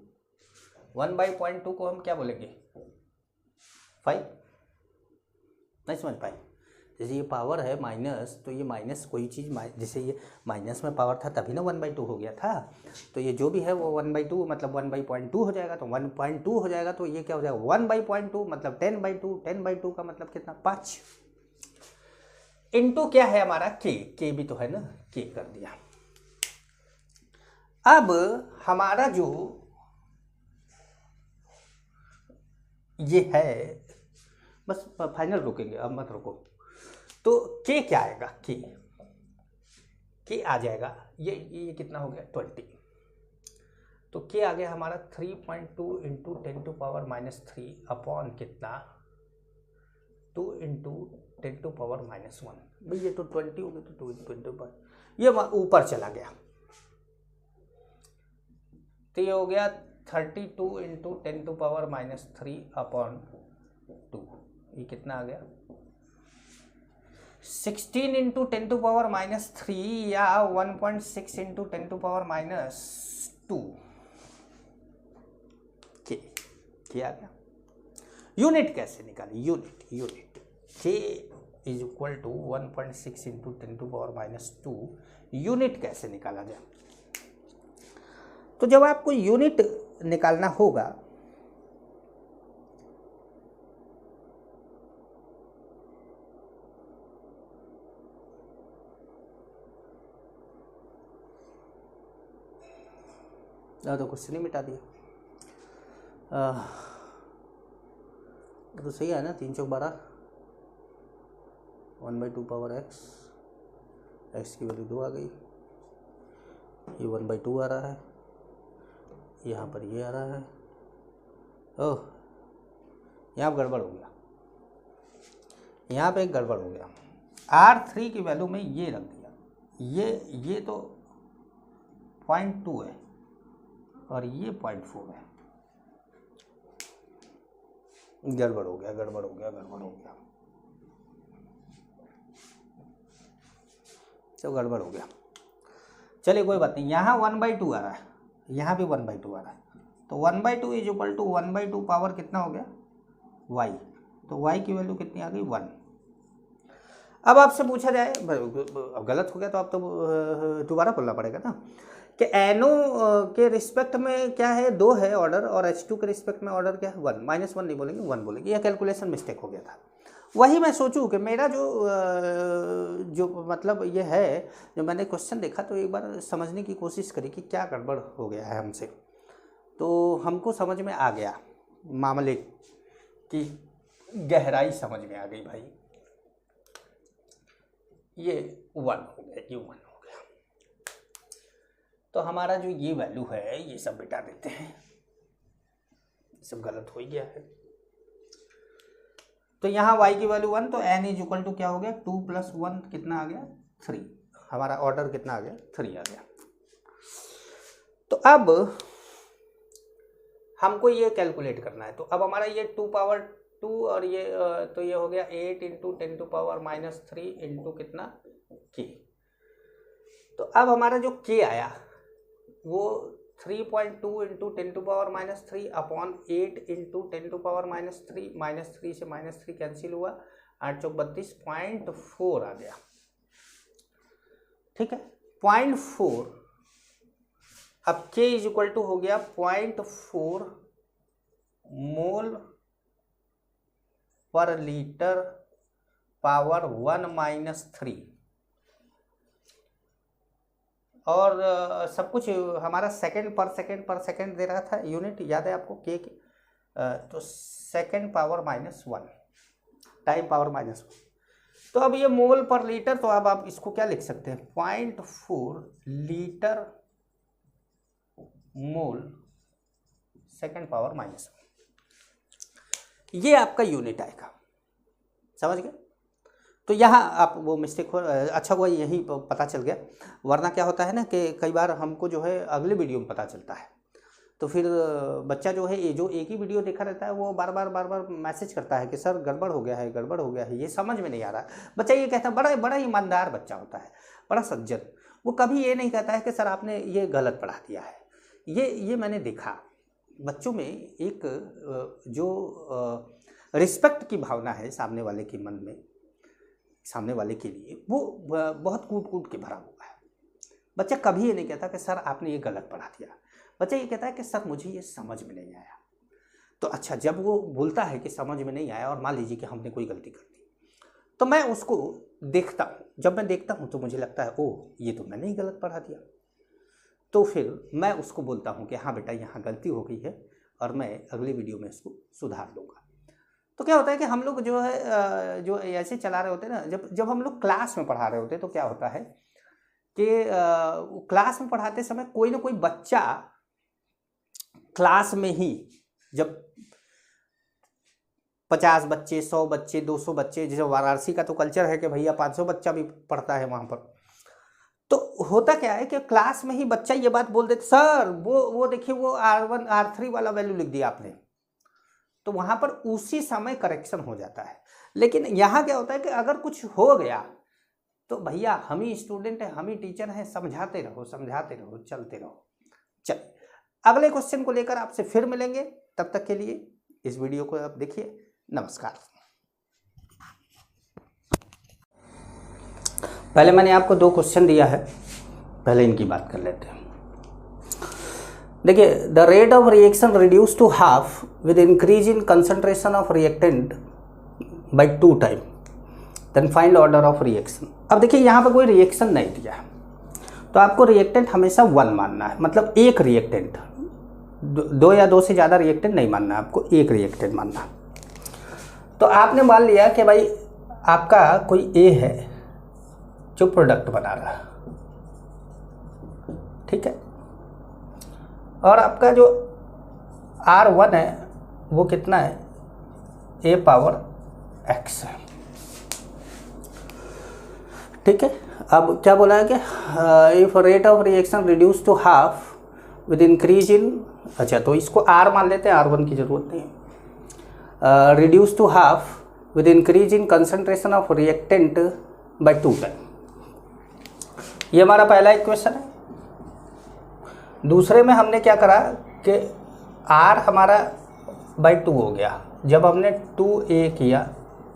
1/0.2 को हम क्या बोलेंगे 5, नहीं समझ पाए। जैसे ये पावर है माइनस, तो ये माइनस कोई चीज़ जैसे ये माइनस में पावर था तभी ना 1/2 हो गया था, तो ये जो भी है वो 1/2 मतलब 1/0.2 हो जाएगा, तो 1.2 हो जाएगा, तो ये क्या हो जाएगा 1/0.2 मतलब 10/2, 10/2 का मतलब कितना 5, इंटू क्या है हमारा k भी तो है ना, k कर दिया। अब हमारा जो ये है, बस फाइनल रुकेंगे, अब मत रुको। तो k क्या आएगा, k आ जाएगा, ये कितना हो गया 20, तो k आ गया हमारा 3.2 × 10⁻³ अपॉन कितना 2 × 10⁻⁻1। भाई ये तो 20 हो गया, तो 2 × 10, ये ऊपर चला गया, तो ये हो गया 32 × 10⁻³ अपॉन 2, ये कितना आ गया 16 × 10⁻³ या 1.6 × 10⁻², k आ गया। यूनिट कैसे निकाली, unit k is equal to 1.6 × 10⁻², unit कैसे निकाला जाए। तो जब आपको यूनिट निकालना होगा तो क्वेश्चन ही मिटा दिया, तो सही है ना, 3 × 12, 1/2 पावर x की वैल्यू 2 आ गई, ये 1/2 आ रहा है, यहाँ पर ये आ रहा है, ओह यहाँ गड़बड़ हो गया, यहाँ पे एक गड़बड़ हो गया, R3 की वैल्यू में ये रख दिया, ये तो 0.2 है और ये 0.4 है, गड़बड़ हो गया, तो गड़बड़ हो गया। चलिए कोई बात नहीं, यहाँ 1/2 आ रहा है, यहाँ भी 1/2 आ रहा है, तो 1/2 इज इक्वल टू 1/2 पावर कितना हो गया y, तो y की वैल्यू कितनी आ गई 1। अब आपसे पूछा जाए, अब गलत हो गया तो आप तो दोबारा बोलना पड़ेगा ना, कि NO के रिस्पेक्ट में क्या है 2 है ऑर्डर, और H2 के रिस्पेक्ट में ऑर्डर क्या है 1, -1 नहीं बोलेंगे 1 बोलेंगे, यह कैलकुलेशन मिस्टेक हो गया था। वही मैं सोचूं कि मेरा जो मतलब ये है, जब मैंने क्वेश्चन देखा तो एक बार समझने की कोशिश करी कि क्या गड़बड़ हो गया है हमसे, तो हमको समझ में आ गया, मामले की गहराई समझ में आ गई भाई, ये 1 हो गया, ये 1 हो गया। तो हमारा जो ये वैल्यू है ये सब बिठा देते हैं, सब गलत हो ही गया है। तो यहाँ y की वैल्यू 1, तो n इज इक्वल टू क्या हो गया 2 + 1 कितना आ गया 3। हमारा ऑर्डर कितना आ गया 3 आ गया। तो अब हमको ये कैलकुलेट करना है। तो अब हमारा ये 2 पावर 2 और ये तो ये हो गया 8 × 10⁻³ इंटू कितना k। तो अब हमारा जो k आया वो 3.2 × 10⁻³ अपॉन 8 × 10⁻³ -3 से -3 कैंसिल हुआ, 8 × 4 = 32, 0.4 आ गया। ठीक है, 0.4। अब k इज इक्वल टू हो गया 0.4 मोल पर लीटर पावर 1 - 3। और सब कुछ हमारा सेकंड पर सेकंड दे रहा था, यूनिट याद है आपको के की। तो सेकंड पावर -1 टाइम पावर -1। तो अब ये मोल पर लीटर, तो अब आप इसको क्या लिख सकते हैं 0.4 लीटर मोल सेकंड पावर -1। ये आपका यूनिट आएगा, समझ गए। तो यहाँ आप वो मिस्टेक हो, अच्छा हुआ यही पता चल गया, वरना क्या होता है ना कि कई बार हमको जो है अगले वीडियो में पता चलता है, तो फिर बच्चा जो है ये जो एक ही वीडियो देखा रहता है वो बार बार मैसेज करता है कि सर गड़बड़ हो गया है, गड़बड़ हो गया है, ये समझ में नहीं आ रहा। बच्चा ये कहता है, बड़ा ईमानदार बच्चा होता है, बड़ा सज्जन, वो कभी ये नहीं कहता है कि सर आपने ये गलत पढ़ा दिया है। ये मैंने देखा बच्चों में एक जो रिस्पेक्ट की भावना है सामने वाले के मन में, सामने वाले के लिए, वो बहुत कूट के भरा हुआ है। बच्चा कभी ये नहीं कहता कि सर आपने ये गलत पढ़ा दिया। बच्चा ये कहता है कि सर मुझे ये समझ में नहीं आया। तो अच्छा, जब वो बोलता है कि समझ में नहीं आया और मान लीजिए कि हमने कोई गलती कर दी, तो मैं उसको देखता हूँ। जब मैं देखता हूँ तो मुझे लगता है ओह ये तो मैंने ही गलत पढ़ा दिया। तो फिर मैं उसको बोलता हूँ कि हाँ बेटा यहाँ गलती हो गई है और मैं अगली वीडियो में इसको सुधार दूँगा। तो क्या होता है कि हम लोग जो है जो ऐसे चला रहे होते हैं ना, जब हम लोग क्लास में पढ़ा रहे होते हैं, तो क्या होता है कि क्लास में पढ़ाते समय कोई ना कोई बच्चा क्लास में ही, जब 50 बच्चे, 100 बच्चे, 200 बच्चे, जैसे वाराणसी का तो कल्चर है कि भैया 500 बच्चा भी पढ़ता है वहाँ पर, तो होता क्या है कि क्लास में ही बच्चा ये बात बोल देता, सर वो देखिए वो R1 R3 वाला वैल्यू लिख दिया आपने। तो वहाँ पर उसी समय करेक्शन हो जाता है। लेकिन यहाँ क्या होता है कि अगर कुछ हो गया तो भैया हम ही स्टूडेंट हैं, हम ही टीचर हैं, समझाते रहो चलते रहो। चल अगले क्वेश्चन को लेकर आपसे फिर मिलेंगे, तब तक के लिए इस वीडियो को आप देखिए। नमस्कार। पहले मैंने आपको 2 क्वेश्चन दिया है, पहले इनकी बात कर लेते हैं। देखिए, the rate of reaction reduce to half with increase in concentration of reactant by 2 time, then find order of reaction. अब देखिए यहाँ पर कोई रिएक्शन नहीं दिया है, तो आपको रिएक्टेंट हमेशा 1 मानना है, मतलब एक रिएक्टेंट, 2 या 2 से ज़्यादा रिएक्टेंट नहीं मानना है, आपको एक रिएक्टेंट मानना। तो आपने मान लिया कि भाई आपका कोई ए है जो प्रोडक्ट बना रहा है, ठीक है, और आपका जो R1 है वो कितना है A पावर X है, ठीक है। अब क्या बोला है कि if rate of reaction reduce to half with increase in, अच्छा तो इसको R मान लेते हैं, R1 की जरूरत नहीं है, reduce to half with increase in concentration of reactant by 2 time. ये हमारा पहला इक्वेशन है। दूसरे में हमने क्या करा कि R हमारा बाय 2 हो गया जब हमने 2A किया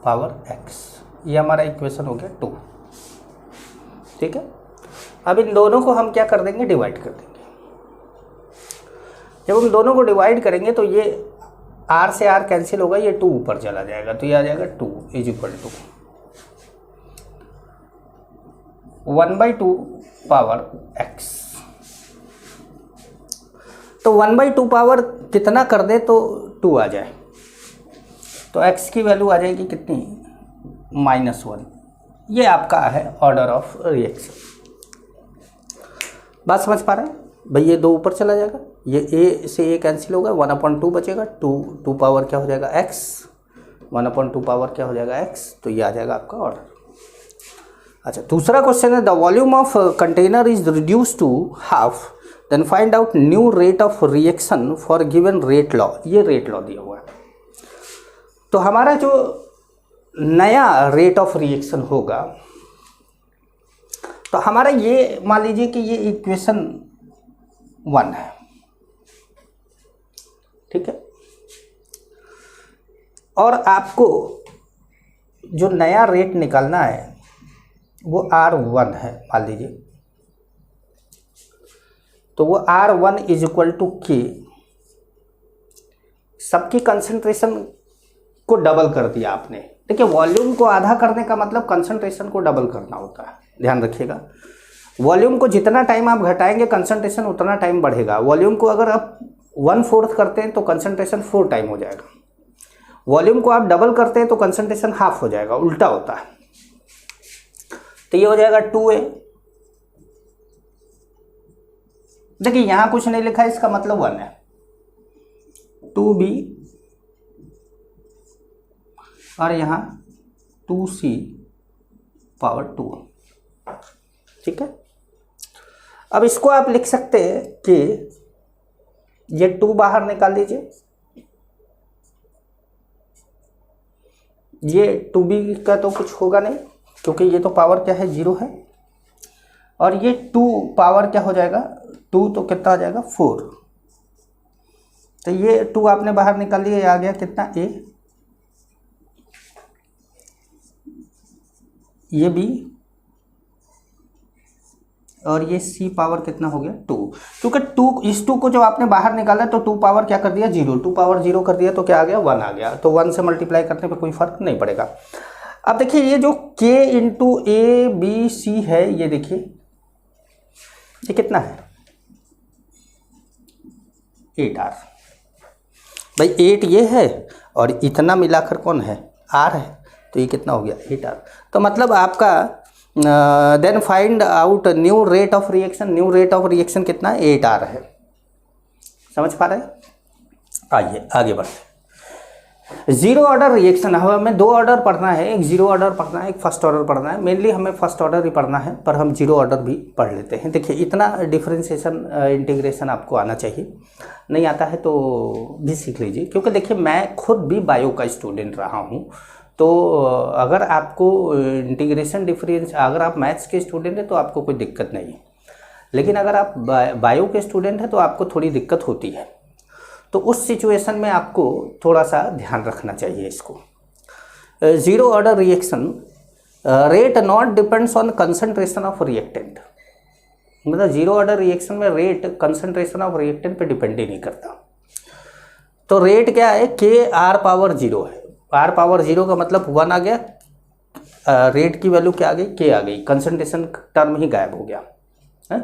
पावर X, ये हमारा इक्वेशन हो गया 2, ठीक है। अब इन दोनों को हम क्या कर देंगे, डिवाइड कर देंगे। जब हम दोनों को डिवाइड करेंगे तो ये R से R कैंसिल होगा, ये 2 ऊपर चला जाएगा, तो ये आ जाएगा 2 is equal to 1/2 power X। तो 1/2 पावर कितना कर दे तो 2 आ जाए, तो x की वैल्यू आ जाएगी कितनी, -1। ये आपका है ऑर्डर ऑफ रिएक्शन। बात समझ पा रहे हैं। भाई ये 2 ऊपर चला जाएगा, ये a से a कैंसिल होगा, 1/2 बचेगा, 2 पावर क्या हो जाएगा x, 1/2 पावर क्या हो जाएगा x, तो ये आ जाएगा आपका ऑर्डर। अच्छा, दूसरा क्वेश्चन है the volume of container is reduce to half, then find out new rate of reaction for given rate law. ये रेट लॉ दिया हुआ है। तो हमारा जो नया रेट ऑफ रिएक्शन होगा, तो हमारा ये मान लीजिए कि ये इक्वेशन 1 है, ठीक है, और आपको जो नया रेट निकालना है वो R1 है मान लीजिए। तो वो R1 is equal to K, सबकी कंसंट्रेशन को डबल कर दिया आपने। देखिए, वॉल्यूम को आधा करने का मतलब कंसंट्रेशन को डबल करना होता है, ध्यान रखिएगा। वॉल्यूम को जितना टाइम आप घटाएंगे कंसंट्रेशन उतना टाइम बढ़ेगा। वॉल्यूम को अगर आप 1/4 करते हैं तो कंसंट्रेशन 4 टाइम हो जाएगा। वॉल्यूम को आप डबल करते हैं तो कंसंट्रेशन हाफ हो जाएगा, उल्टा होता है। तो ये हो जाएगा 2A। देखिए यहां कुछ नहीं लिखा है, इसका मतलब 1 है। 2B और यहाँ 2C पावर 2, ठीक है। अब इसको आप लिख सकते हैं कि ये 2 बाहर निकाल लीजिए, ये 2B का तो कुछ होगा नहीं क्योंकि ये तो पावर क्या है 0 है, और ये 2 पावर क्या हो जाएगा 2, तो कितना आ जाएगा 4। तो ये 2 आपने बाहर निकाल लिया, ये आ गया कितना A, ये B, और ये C पावर कितना हो गया 2। क्योंकि 2, इस 2 को जब आपने बाहर निकाला तो 2 पावर क्या कर दिया 0, 2 पावर 0 कर दिया तो क्या आ गया 1 आ गया। तो 1 से मल्टीप्लाई करने पे कोई फर्क नहीं पड़ेगा। अब देखिए ये जो K इंटू ABC है, ये देखिए ये कितना है 8R। भाई 8 ये है और इतना मिलाकर कौन है R है, तो ये कितना हो गया 8R। तो मतलब आपका then find out new rate of reaction. New rate of reaction कितना है 8R है। समझ पा रहे हैं? आइए आगे बढ़ते। जीरो ऑर्डर रिएक्शन, हमें 2 ऑर्डर पढ़ना है, एक जीरो ऑर्डर पढ़ना है, एक फर्स्ट ऑर्डर पढ़ना है। मेनली हमें फर्स्ट ऑर्डर ही पढ़ना है, पर हम जीरो ऑर्डर भी पढ़ लेते हैं। देखिए इतना डिफरेंशिएशन इंटीग्रेशन आपको आना चाहिए, नहीं आता है तो भी सीख लीजिए। क्योंकि देखिए मैं खुद भी बायो का स्टूडेंट रहा हूँ, तो अगर आपको इंटीग्रेशन डिफरेंस, अगर आप मैथ्स के स्टूडेंट हैं तो आपको कोई दिक्कत नहीं है, लेकिन अगर आप बायो के स्टूडेंट हैं तो आपको थोड़ी दिक्कत होती है। तो उस सिचुएशन में आपको थोड़ा सा ध्यान रखना चाहिए इसको। Zero order reaction rate not depends on concentration of reactant. मतलब जीरो ऑर्डर रिएक्शन में रेट कंसंट्रेशन ऑफ रिएक्टेंट पे डिपेंड ही नहीं करता। तो रेट क्या है के आर पावर 0 है। आर पावर 0 का मतलब 1 आ गया, रेट की वैल्यू क्या आ गई के आ गई, कंसंट्रेशन टर्म ही गायब हो गया है?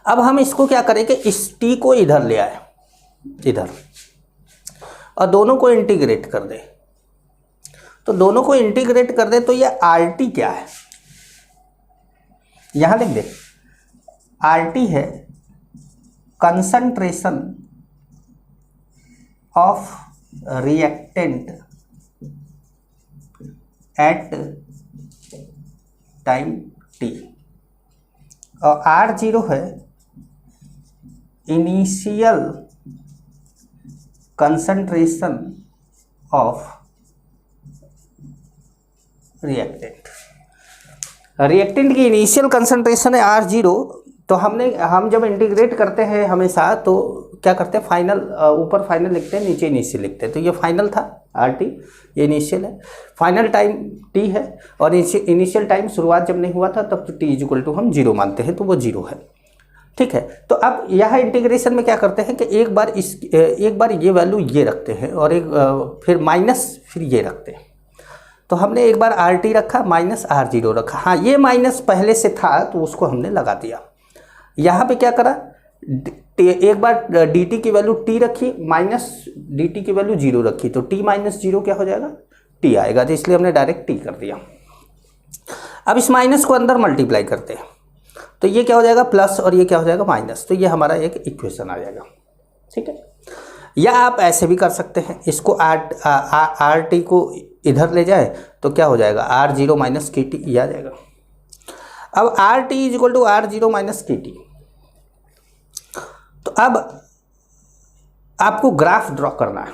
अब हम इसको क्या करेंगे, इस टी को इधर ले आए, इधर, और दोनों को इंटीग्रेट कर दे। तो दोनों को इंटीग्रेट कर दे तो ये आर टी क्या है, यहां लिख दे। आर टी है concentration of reactant at time T, और R0 है initial concentration of reactant. Reactant की इनिशियल कंसंट्रेशन है R0। तो हम जब इंटीग्रेट करते हैं हमेशा तो क्या करते हैं, फाइनल ऊपर फाइनल लिखते हैं, नीचे इनिशियल लिखते हैं। तो ये फाइनल था RT, ये इनिशियल है। फाइनल टाइम T है, और इनिशियल टाइम शुरुआत जब नहीं हुआ था तब तो T इक्वल टू हम 0 मानते हैं, तो वो 0 है। ठीक है, तो अब यहाँ इंटीग्रेशन में क्या करते हैं कि एक बार ये वैल्यू ये रखते हैं, और एक फिर माइनस, फिर ये रखते हैं। तो हमने एक बार RT रखा, माइनस R0 रखा। हाँ, ये माइनस पहले से था तो उसको हमने लगा दिया। यहाँ पे क्या करा, एक बार dt की वैल्यू t रखी, माइनस dt की वैल्यू 0 रखी, तो t माइनस 0 क्या हो जाएगा t आएगा। तो इसलिए हमने डायरेक्ट t कर दिया। अब इस माइनस को अंदर मल्टीप्लाई करते हैं, तो ये क्या हो जाएगा प्लस और ये क्या हो जाएगा माइनस, तो ये हमारा एक इक्वेशन आ जाएगा। ठीक है, या आप ऐसे भी कर सकते हैं, इसको आर टी को इधर ले जाए तो क्या हो जाएगा R0 माइनस के टी, ये आ जाएगा। अब R T is equal to R0 minus K T. तो अब आपको ग्राफ ड्रॉ करना है,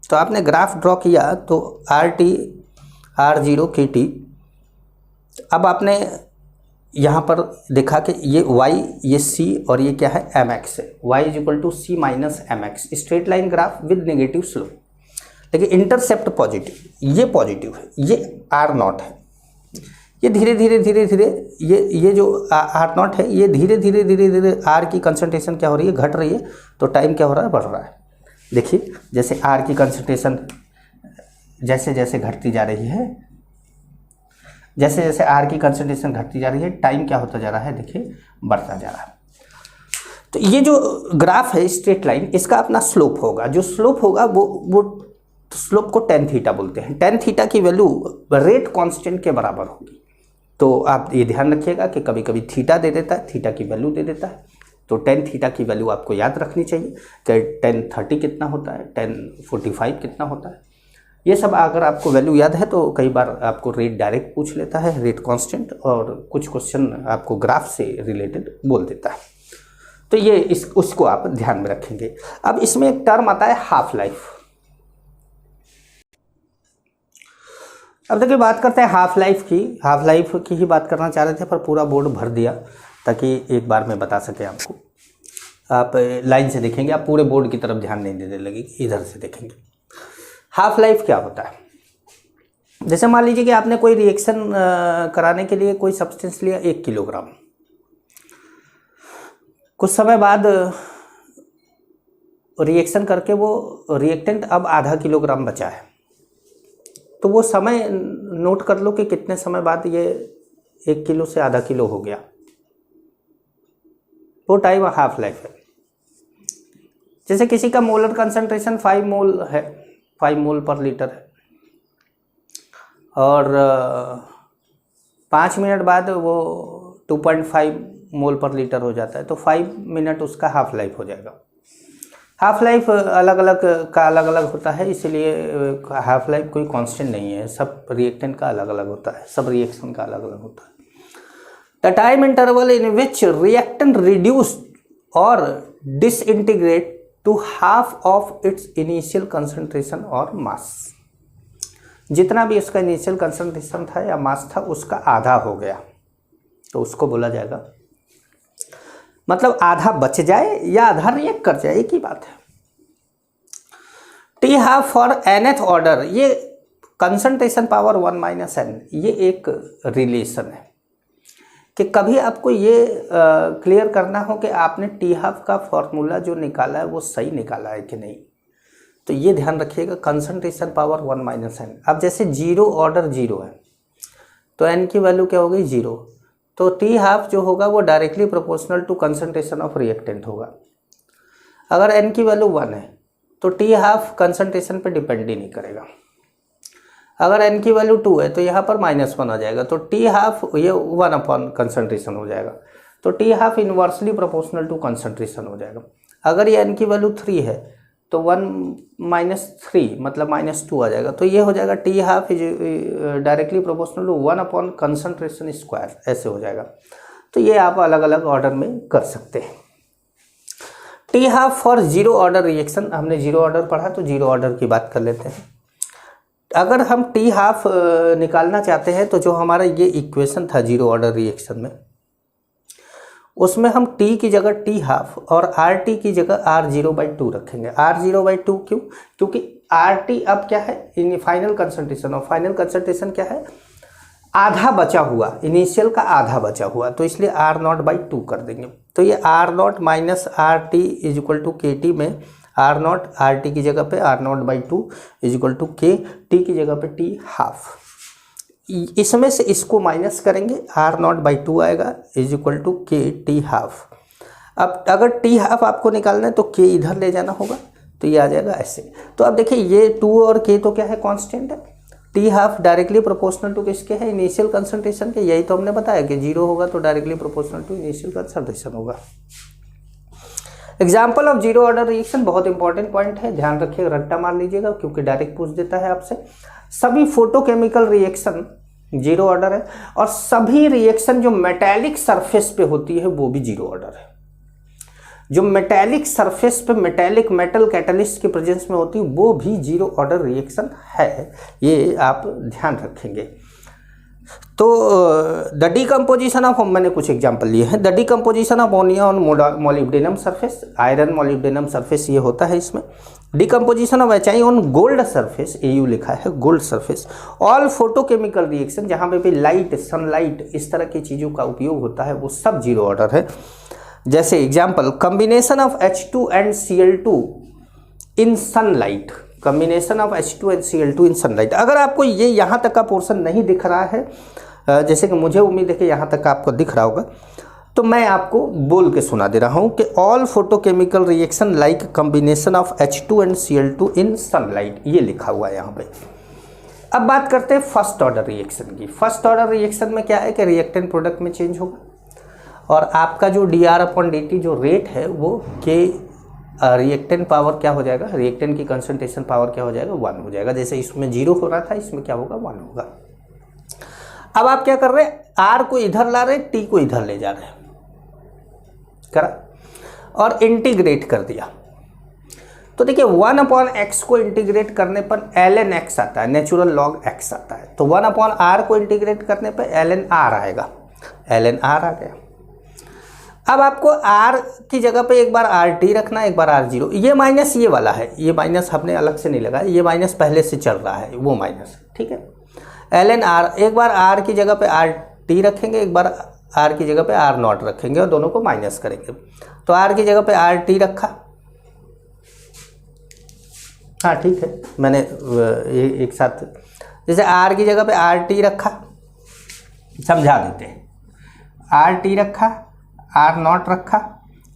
तो आपने ग्राफ ड्रॉ किया तो R0 के टी। अब आपने यहाँ पर देखा कि ये y, ये c और ये क्या है mx है, y is equal to C minus M X, straight line graph with negative slope, लेकिन इंटरसेप्ट पॉजिटिव, ये पॉजिटिव है, ये R0 है, ये धीरे धीरे ये जो R0 है ये धीरे धीरे R की कंसंट्रेशन क्या हो रही है, घट रही है, तो टाइम क्या हो रहा है, बढ़ रहा है। देखिए जैसे R की कंसंट्रेशन जैसे जैसे घटती जा रही है, जैसे जैसे R की कंसंट्रेशन घटती जा रही है, टाइम क्या होता जा रहा है, देखिए बढ़ता जा रहा है। तो ये जो ग्राफ है स्ट्रेट लाइन, इसका अपना स्लोप होगा, जो स्लोप होगा वो स्लोप को टेन थीटा बोलते हैं। टेन थीटा की वैल्यू रेट कांस्टेंट के बराबर होगी। तो आप ये ध्यान रखिएगा कि कभी कभी थीटा दे देता है, थीटा की वैल्यू दे देता है, तो टेन थीटा की वैल्यू आपको याद रखनी चाहिए कि 1030 कितना होता है, 1045 कितना होता है। ये सब अगर आपको वैल्यू याद है तो कई बार आपको रेट डायरेक्ट पूछ लेता है, रेट कांस्टेंट, और कुछ क्वेश्चन आपको ग्राफ से रिलेटेड बोल देता है। तो ये उसको आप ध्यान में रखेंगे। अब इसमें एक टर्म आता है हाफ लाइफ। अब देखिए बात करते हैं हाफ लाइफ की। हाफ लाइफ की ही बात करना चाह रहे थे पर पूरा बोर्ड भर दिया ताकि एक बार में बता सके आपको। आप लाइन से देखेंगे, आप पूरे बोर्ड की तरफ ध्यान नहीं देने लगेगी, इधर से देखेंगे। हाफ लाइफ क्या होता है, जैसे मान लीजिए कि आपने कोई रिएक्शन कराने के लिए कोई सब्सटेंस लिया 1 किलोग्राम, कुछ समय बाद रिएक्शन करके वो रिएक्टेंट अब आधा किलोग्राम बचा है, तो वो समय नोट कर लो कि कितने समय बाद ये 1 किलो से आधा किलो हो गया, वो टाइम हाफ लाइफ है। जैसे किसी का मोलर कंसंट्रेशन 5 मोल है, 5 मोल पर लीटर है, और 5 मिनट बाद वो 2.5 मोल पर लीटर हो जाता है, तो 5 मिनट उसका हाफ लाइफ हो जाएगा। हाफ लाइफ अलग अलग का अलग अलग होता है, इसलिए हाफ लाइफ कोई कांस्टेंट नहीं है, सब रिएक्टेंट का अलग अलग होता है, सब रिएक्शन का अलग अलग होता है। The time interval in which reactant reduced और disintegrate to half of its initial concentration और मास, जितना भी उसका इनिशियल कंसंट्रेशन था या मास था उसका आधा हो गया, तो उसको बोला जाएगा, मतलब आधा बच जाए या आधा रिएक्ट कर जाए, एक ही बात है। T half for nth order, ये कंसंट्रेशन पावर 1 माइनस n, ये एक रिलेशन है कि कभी आपको ये क्लियर करना हो कि आपने टी हाफ का फॉर्मूला जो निकाला है वो सही निकाला है कि नहीं, तो ये ध्यान रखिएगा, कंसंट्रेशन पावर 1 माइनस n। अब जैसे 0 ऑर्डर 0 है तो n की वैल्यू क्या हो गई 0, तो टी हाफ जो होगा वो directly proportional to concentration of reactant होगा। अगर n की वैल्यू 1 है तो टी हाफ कंसंट्रेशन पे डिपेंड ही नहीं करेगा। अगर n की वैल्यू 2 है तो यहाँ पर -1 आ जाएगा, तो टी हाफ ये 1 अपॉन कंसंट्रेशन हो जाएगा, तो T half inversely proportional to concentration हो जाएगा। अगर ये n की वैल्यू 3 है तो 1 माइनस 3 मतलब -2 आ जाएगा, तो ये हो जाएगा T half is directly proportional to 1 upon concentration square, ऐसे हो जाएगा। तो ये आप अलग अलग ऑर्डर में कर सकते हैं। T half for 0 order reaction, हमने 0 ऑर्डर पढ़ा तो 0 ऑर्डर की बात कर लेते हैं। अगर हम टी हाफ निकालना चाहते हैं तो जो हमारा ये इक्वेशन था 0 ऑर्डर रिएक्शन में, उसमें हम t की जगह टी हाफ और RT की जगह R0/2 रखेंगे। R0/2 क्यों? क्योंकि RT अब क्या है, इन फाइनल कंसंट्रेशन, और फाइनल कंसंट्रेशन क्या है, आधा बचा हुआ, इनिशियल का आधा बचा हुआ, तो इसलिए R0/2 कर देंगे। तो ये R0 minus RT is equal to KT में R0 RT की जगह पे R0/2 is equal to K, T की जगह पे T हाफ, इसमें से इसको माइनस करेंगे, R0/2 आएगा is equal to K T half. अब अगर T हाफ आपको निकालना है तो K इधर ले जाना होगा, तो ये आ जाएगा ऐसे। तो अब देखिए ये 2 और K तो क्या है, कांस्टेंट है, T half directly proportional to किसके है, इनिशियल कंसंट्रेशन के। यही तो हमने बताया कि 0 होगा तो directly proportional to initial concentration होगा। Example of zero order reaction, बहुत इंपॉर्टेंट पॉइंट है, ध्यान रखिएगा, रट्टा मार लीजिएगा क्योंकि डायरेक्ट पूछ देता है आपसे। सभी फोटोकेमिकल रिएक्शन जीरो ऑर्डर है और सभी रिएक्शन जो मेटालिक सरफेस पे होती है वो भी जीरो ऑर्डर है। जो मेटालिक सरफेस पे मेटालिक मेटल कैटलिस्ट की प्रेजेंस में होती है वो भी जीरो ऑर्डर रिएक्शन है, ये आप ध्यान रखेंगे। तो द डीकम्पोजिशन ऑफ, मैंने कुछ एग्जांपल लिए हैं, the decomposition of ammonia on molybdenum surface, iron molybdenum surface ये होता है इसमें। Decomposition of HI on gold surface, AU लिखा है gold surface. All photochemical reaction जहाँ पे भी लाइट, सनलाइट इस तरह की चीज़ों का उपयोग होता है वो सब जीरो ऑर्डर है। जैसे example, combination of H2 and Cl2 in sunlight, combination of H2 and Cl2 in sunlight. अगर आपको ये यहाँ तक का पोर्शन नहीं दिख रहा है, जैसे कि मुझे उम्मीद है कि यहाँ तक आपको दिख रहा होगा, तो मैं आपको बोल के सुना दे रहा हूँ कि all photochemical reaction like combination of H2 and Cl2 in sunlight, ये लिखा हुआ है यहाँ पे। अब बात करते हैं फर्स्ट ऑर्डर रिएक्शन की। फर्स्ट ऑर्डर रिएक्शन में क्या है कि रिएक्टेंट प्रोडक्ट में चेंज होगा और आपका जो dR/dt जो रेट है वो के रिएक्टेंट पावर क्या हो जाएगा, रिएक्टेंट की कंसंट्रेशन पावर क्या हो जाएगा, 1 हो जाएगा। जैसे इसमें 0 हो रहा था, इसमें क्या होगा, 1 होगा। अब आप क्या कर रहे हैं, R को इधर ला रहे हैं, T को इधर ले जा रहे हैं, करा और इंटीग्रेट कर दिया। तो देखिए 1/x को इंटीग्रेट करने पर ln x आता है, नेचुरल लॉग x आता है। तो 1/r को इंटीग्रेट करने पर ln r आएगा, ln r आ गया। अब आपको r की जगह पे एक बार RT रखना, एक बार R0। ये माइनस ये वाला है, ये माइनस हमने अलग से नहीं लगाया, ये माइनस पहले से चल रहा है, वो माइनस, ठीक है। ln r, एक बार r की जगह पे RT रखेंगे, एक बार r की जगह पे R0 रखेंगे और दोनों को माइनस करेंगे। तो r की जगह पे RT रखा, हाँ ठीक है, मैंने एक साथ, जैसे r की जगह पे RT रखा, समझा देते हैं, RT रखा, R0 रखा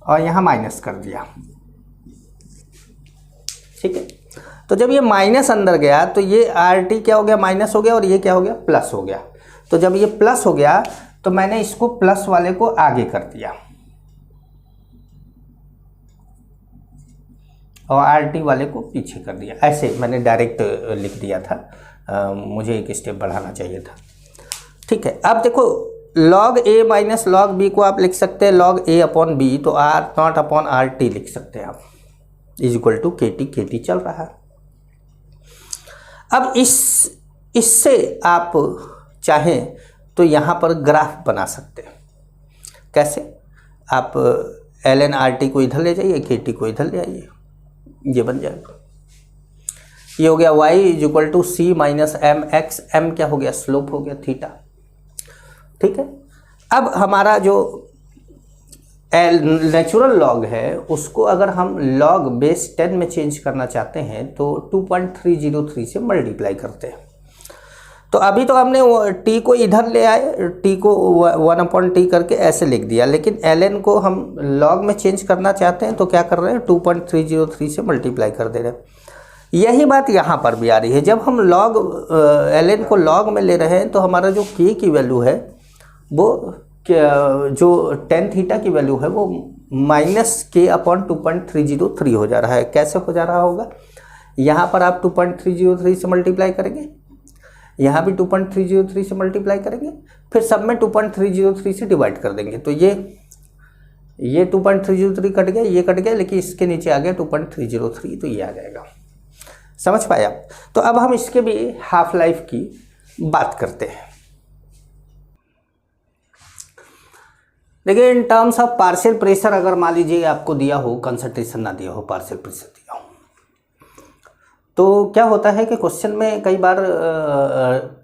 और यहाँ माइनस कर दिया, ठीक है। तो जब ये माइनस अंदर गया तो ये RT क्या हो गया, माइनस हो गया और ये क्या हो गया, प्लस हो गया। तो जब ये प्लस हो गया तो मैंने इसको प्लस वाले को आगे कर दिया और RT वाले को पीछे कर दिया। ऐसे मैंने डायरेक्ट लिख दिया था, मुझे एक स्टेप बढ़ाना चाहिए था, ठीक है। अब देखो log A minus log B को आप लिख सकते हैं log A/B, तो R0/RT लिख सकते हैं आप, इज इक्वल टू KT चल रहा है। अब इससे आप चाहें तो यहाँ पर ग्राफ बना सकते हैं। कैसे, आप ln RT को इधर ले जाइए, KT को इधर ले आइए, ये बन जाएगा। ये हो गया y is equal to C minus mx, m क्या हो गया, स्लोप हो गया, थीटा, ठीक है। अब हमारा जो नेचुरल लॉग है उसको अगर हम लॉग बेस 10 में चेंज करना चाहते हैं तो 2.303 से मल्टीप्लाई करते हैं। तो अभी तो हमने t को इधर ले आए, t को 1/t करके ऐसे लिख दिया, लेकिन ln को हम लॉग में चेंज करना चाहते हैं तो क्या कर रहे हैं, 2.303 से मल्टीप्लाई कर दे रहे हैं। यही बात यहाँ पर भी आ रही है। जब हम लॉग ln को लॉग में ले रहे हैं तो हमारा जो k की वैल्यू है वो जो tan थीटा की वैल्यू है वो -k/2.303 हो जा रहा है। कैसे हो जा रहा होगा, यहाँ पर आप 2.303 से मल्टीप्लाई करेंगे, यहाँ भी 2.303 से मल्टीप्लाई करेंगे, फिर सब में 2.303 से डिवाइड कर देंगे। तो ये 2.303 कट गया, ये कट गया, लेकिन इसके नीचे आ गया 2.303, तो ये आ जाएगा। समझ पाए आप। तो अब हम इसके भी हाफ लाइफ की बात करते हैं। देखिए in terms of partial pressure, अगर मान लीजिए आपको दिया हो, कंसंट्रेशन ना दिया हो, पार्शियल प्रेशर दिया हो, तो क्या होता है कि क्वेश्चन में कई बार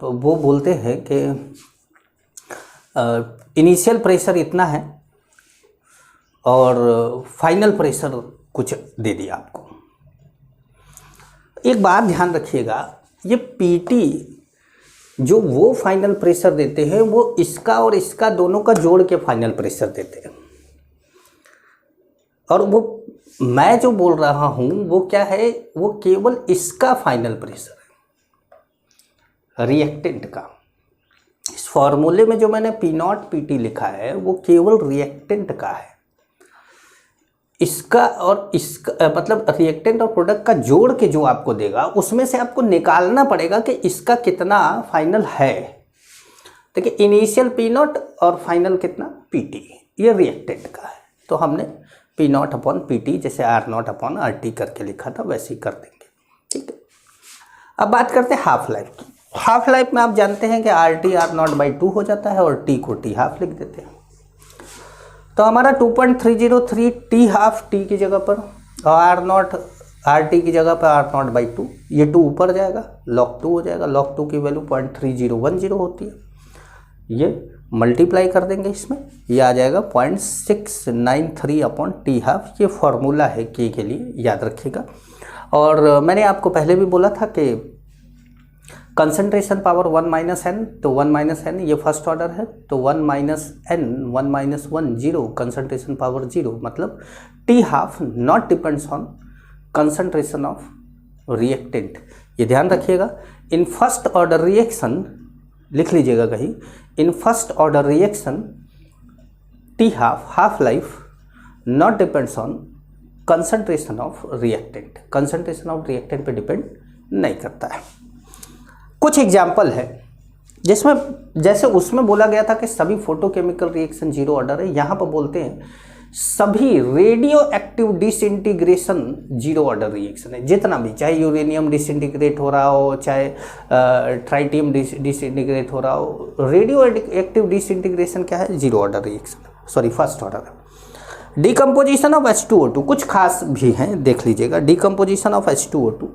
वो बोलते हैं कि इनिशियल प्रेशर इतना है और फाइनल प्रेशर कुछ दे दिया आपको। एक बात ध्यान रखिएगा, ये पीटी जो वो फाइनल प्रेशर देते हैं वो इसका और इसका दोनों का जोड़ के फाइनल प्रेशर देते हैं, और वो मैं जो बोल रहा हूँ वो क्या है, वो केवल इसका फाइनल प्रेशर है। रिएक्टेंट का। इस फॉर्मूले में जो मैंने पी नॉट पी टी लिखा है वो केवल रिएक्टेंट का है। इसका और इसका मतलब रिएक्टेंट और प्रोडक्ट का जोड़ के जो आपको देगा उसमें से आपको निकालना पड़ेगा कि इसका कितना फाइनल है। देखिए इनिशियल पी नॉट और फाइनल कितना पी टी, ये रिएक्टेंट का है। तो हमने P not upon P T जैसे are not upon R T करके लिखा था वैसे ही कर देंगे, ठीक है। अब बात करते हैं हाफ लाइफ की। हाफ लाइफ में आप जानते हैं कि R T R not by 2 हो जाता है और टी को टी हाफ लिख देते हैं। तो हमारा 2.303 टी हाफ टी की जगह पर और आर नॉट आर टी की जगह पर आर नॉट बाई 2, ये 2 ऊपर जाएगा log 2 हो जाएगा। log 2 की वैल्यू 0.3010 होती है, ये मल्टीप्लाई कर देंगे इसमें, ये आ जाएगा 0.693 अपॉन टी हाफ। ये फॉर्मूला है के लिए, याद रखिएगा। और मैंने आपको पहले भी बोला था कि कंसंट्रेशन पावर 1 माइनस एन, तो 1 माइनस एन ये फर्स्ट ऑर्डर है, तो 1 minus N 1 minus 1 0, concentration power 0, मतलब T half not depends on concentration of reactant. ये ध्यान रखिएगा। इन फर्स्ट ऑर्डर रिएक्शन लिख लीजिएगा कहीं, in first order reaction T half life not depends on concentration of reactant. Concentration of reactant पे depend नहीं करता है। कुछ एग्जाम्पल है जिसमें जैसे उसमें बोला गया था कि सभी फोटोकेमिकल रिएक्शन जीरो ऑर्डर है, यहाँ पर बोलते हैं सभी radio active disintegration zero order reaction है। जितना भी, चाहे यूरेनियम डिसइंटीग्रेट हो रहा हो, चाहे ट्राइटियम डिसइंटीग्रेट हो रहा हो, रेडियो एक्टिव डिसइंटीग्रेशन क्या है? Zero order reaction, sorry first order है। डिकम्पोजिशन ऑफ H2O2 कुछ खास भी हैं, देख लीजिएगा। Decomposition of H2O2,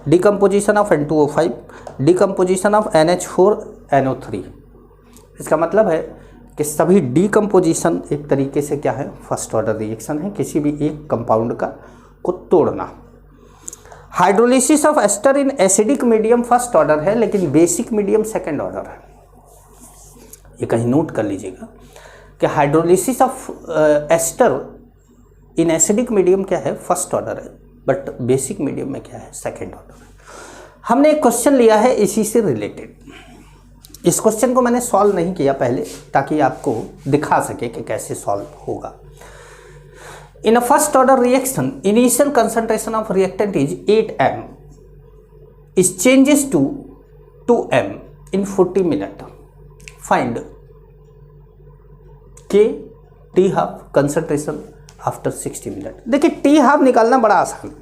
decomposition of N2O5, decomposition of NH4NO3। इसका मतलब है कि सभी डिकम्पोजिशन एक तरीके से क्या है? फर्स्ट ऑर्डर रिएक्शन है, किसी भी एक कंपाउंड का को तोड़ना। Hydrolysis of ester in acidic medium first order है, लेकिन बेसिक मीडियम सेकेंड ऑर्डर है। ये कहीं नोट कर लीजिएगा कि hydrolysis of ester in acidic medium क्या है? फर्स्ट ऑर्डर है, बट बेसिक मीडियम में क्या है? सेकेंड ऑर्डर है। हमने एक क्वेश्चन लिया है इसी से रिलेटेड। इस क्वेश्चन को मैंने सॉल्व नहीं किया पहले, ताकि आपको दिखा सके कि कैसे सॉल्व होगा। इन a first order reaction initial concentration of reactant is 8m, is changes to 2m in 40 minute. Find के T half concentration after 60 minute. देखिए टी हाफ निकालना बड़ा आसान है।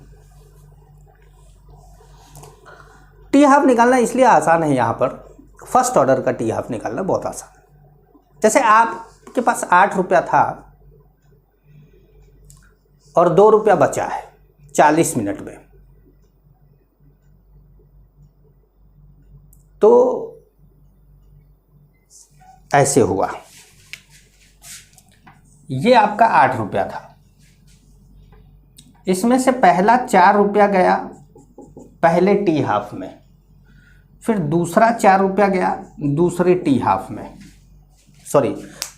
टी हाफ निकालना इसलिए आसान है, यहाँ पर फर्स्ट ऑर्डर का टी हाफ निकालना बहुत आसान है। जैसे आपके पास 8 रुपया था और 2 रुपया बचा है 40 मिनट में, तो ऐसे हुआ। ये आपका 8 रुपया था, इसमें से पहला 4 रुपया गया पहले टी हाफ में, फिर दूसरा 4 रुपया गया दूसरे टी हाफ में, सॉरी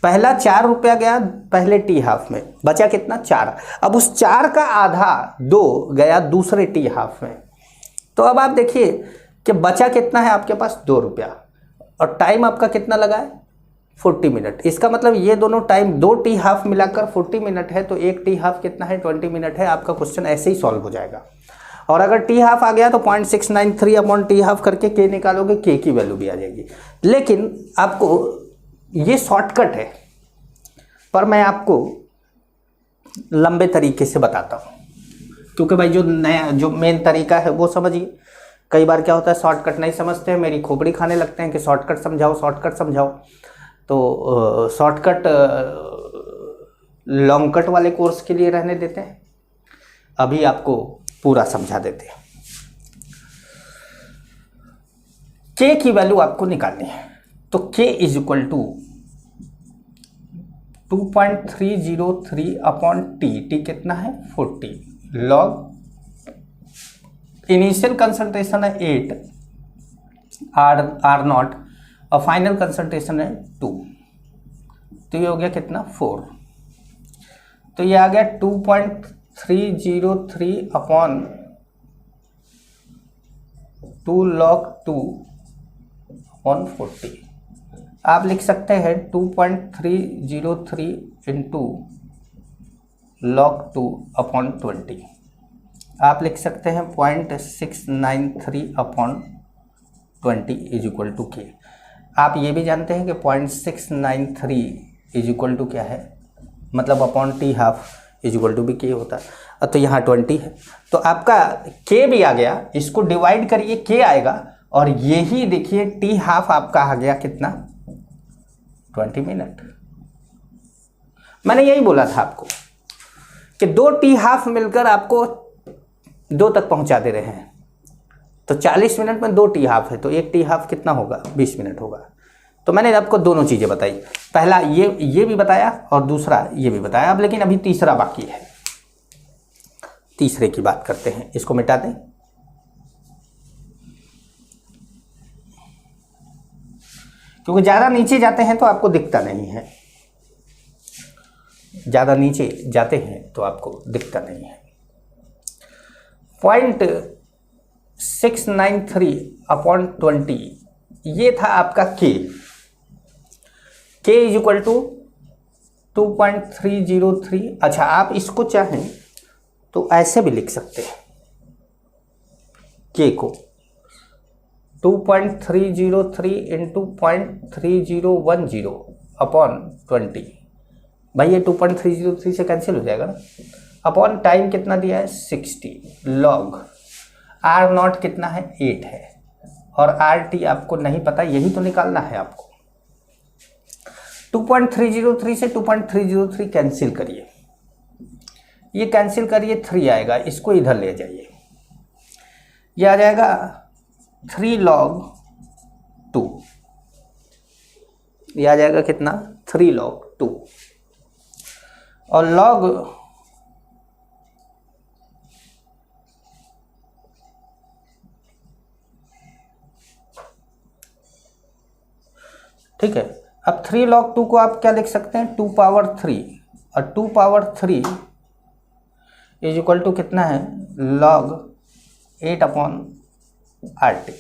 पहला 4 रुपया गया पहले टी हाफ में, बचा कितना? 4। अब उस 4 का आधा 2 गया दूसरे टी हाफ में। तो अब आप देखिए कि बचा कितना है आपके पास? 2 रुपया, और टाइम आपका कितना लगा है? 40 मिनट। इसका मतलब ये दोनों टाइम 2 टी हाफ मिलाकर 40 मिनट है, तो एक टी हाफ कितना है? 20 मिनट है। आपका क्वेश्चन ऐसे ही सॉल्व हो जाएगा। और अगर टी हाफ आ गया तो 0.693 अपॉन टी हाफ करके के निकालोगे, के की वैल्यू भी आ जाएगी। लेकिन आपको ये शॉर्टकट है, पर मैं आपको लंबे तरीके से बताता हूँ, क्योंकि भाई जो मेन तरीका है वो समझिए। कई बार क्या होता है, शॉर्टकट नहीं समझते हैं, मेरी खोपड़ी खाने लगते हैं कि शॉर्टकट समझाओ शॉर्टकट समझाओ। तो शॉर्टकट लॉन्ग कट वाले कोर्स के लिए रहने देते हैं, अभी आपको पूरा समझा देते हैं। के की वैल्यू आपको निकालनी है, तो K is equal to 2.303 upon T कितना है? 40 लॉग इनिशियल कंसंट्रेशन है 8 आर नॉट और फाइनल कंसंट्रेशन है 2, तो ये हो गया कितना? 4। तो ये आ गया 2.303 अपॉन 2 log 2 अपॉन 40। आप लिख सकते हैं 2.303 इंटू log 2 अपॉन 20। आप लिख सकते हैं 0.693 अपॉन 20 इज इक्वल टू के। आप ये भी जानते हैं कि 0.693 इज इक्वल टू क्या है, मतलब upon T half is equal to भी के होता है। तो यहाँ 20 है, तो आपका के भी आ गया, इसको डिवाइड करिए के आएगा, और यही देखिए टी हाफ आपका आ गया कितना, 20 मिनट। मैंने यही बोला था आपको कि 2 टी हाफ मिलकर आपको 2 तक पहुंचा दे रहे हैं। तो 40 मिनट में 2 टी हाफ है, तो 1 टी हाफ कितना होगा, 20 मिनट होगा। तो मैंने आपको दोनों चीज़ें बताई, पहला ये भी बताया और दूसरा ये भी बताया। अब लेकिन अभी तीसरा बाकी है, तीसरे की बात करते हैं। इसको मिटा दें, क्योंकि ज़्यादा नीचे जाते हैं तो आपको दिखता नहीं है, ज़्यादा नीचे जाते हैं तो आपको दिखता नहीं है। 0.693 अपॉन 20 ये था आपका के इज इक्वल टू 2.303। अच्छा, आप इसको चाहें तो ऐसे भी लिख सकते हैं, के को 2.303 इंटू 0.3010 अपॉन 20। भाई ये 2.303 से कैंसिल हो जाएगा ना, अपॉन टाइम कितना दिया है 60, लॉग आर नॉट कितना है 8 है, और आर टी आपको नहीं पता, यही तो निकालना है आपको। 2.303 से 2.303 कैंसिल करिए, ये कैंसिल करिए 3 आएगा, इसको इधर ले जाइए, ये आ जाएगा 3 log 2, ये आ जाएगा कितना 3 log 2, और log ठीक है। अब 3 log 2 को आप क्या लिख सकते हैं, 2 पावर 3, और 2 पावर 3 इज इक्वल टू कितना है, log 8 अपॉन आर टी।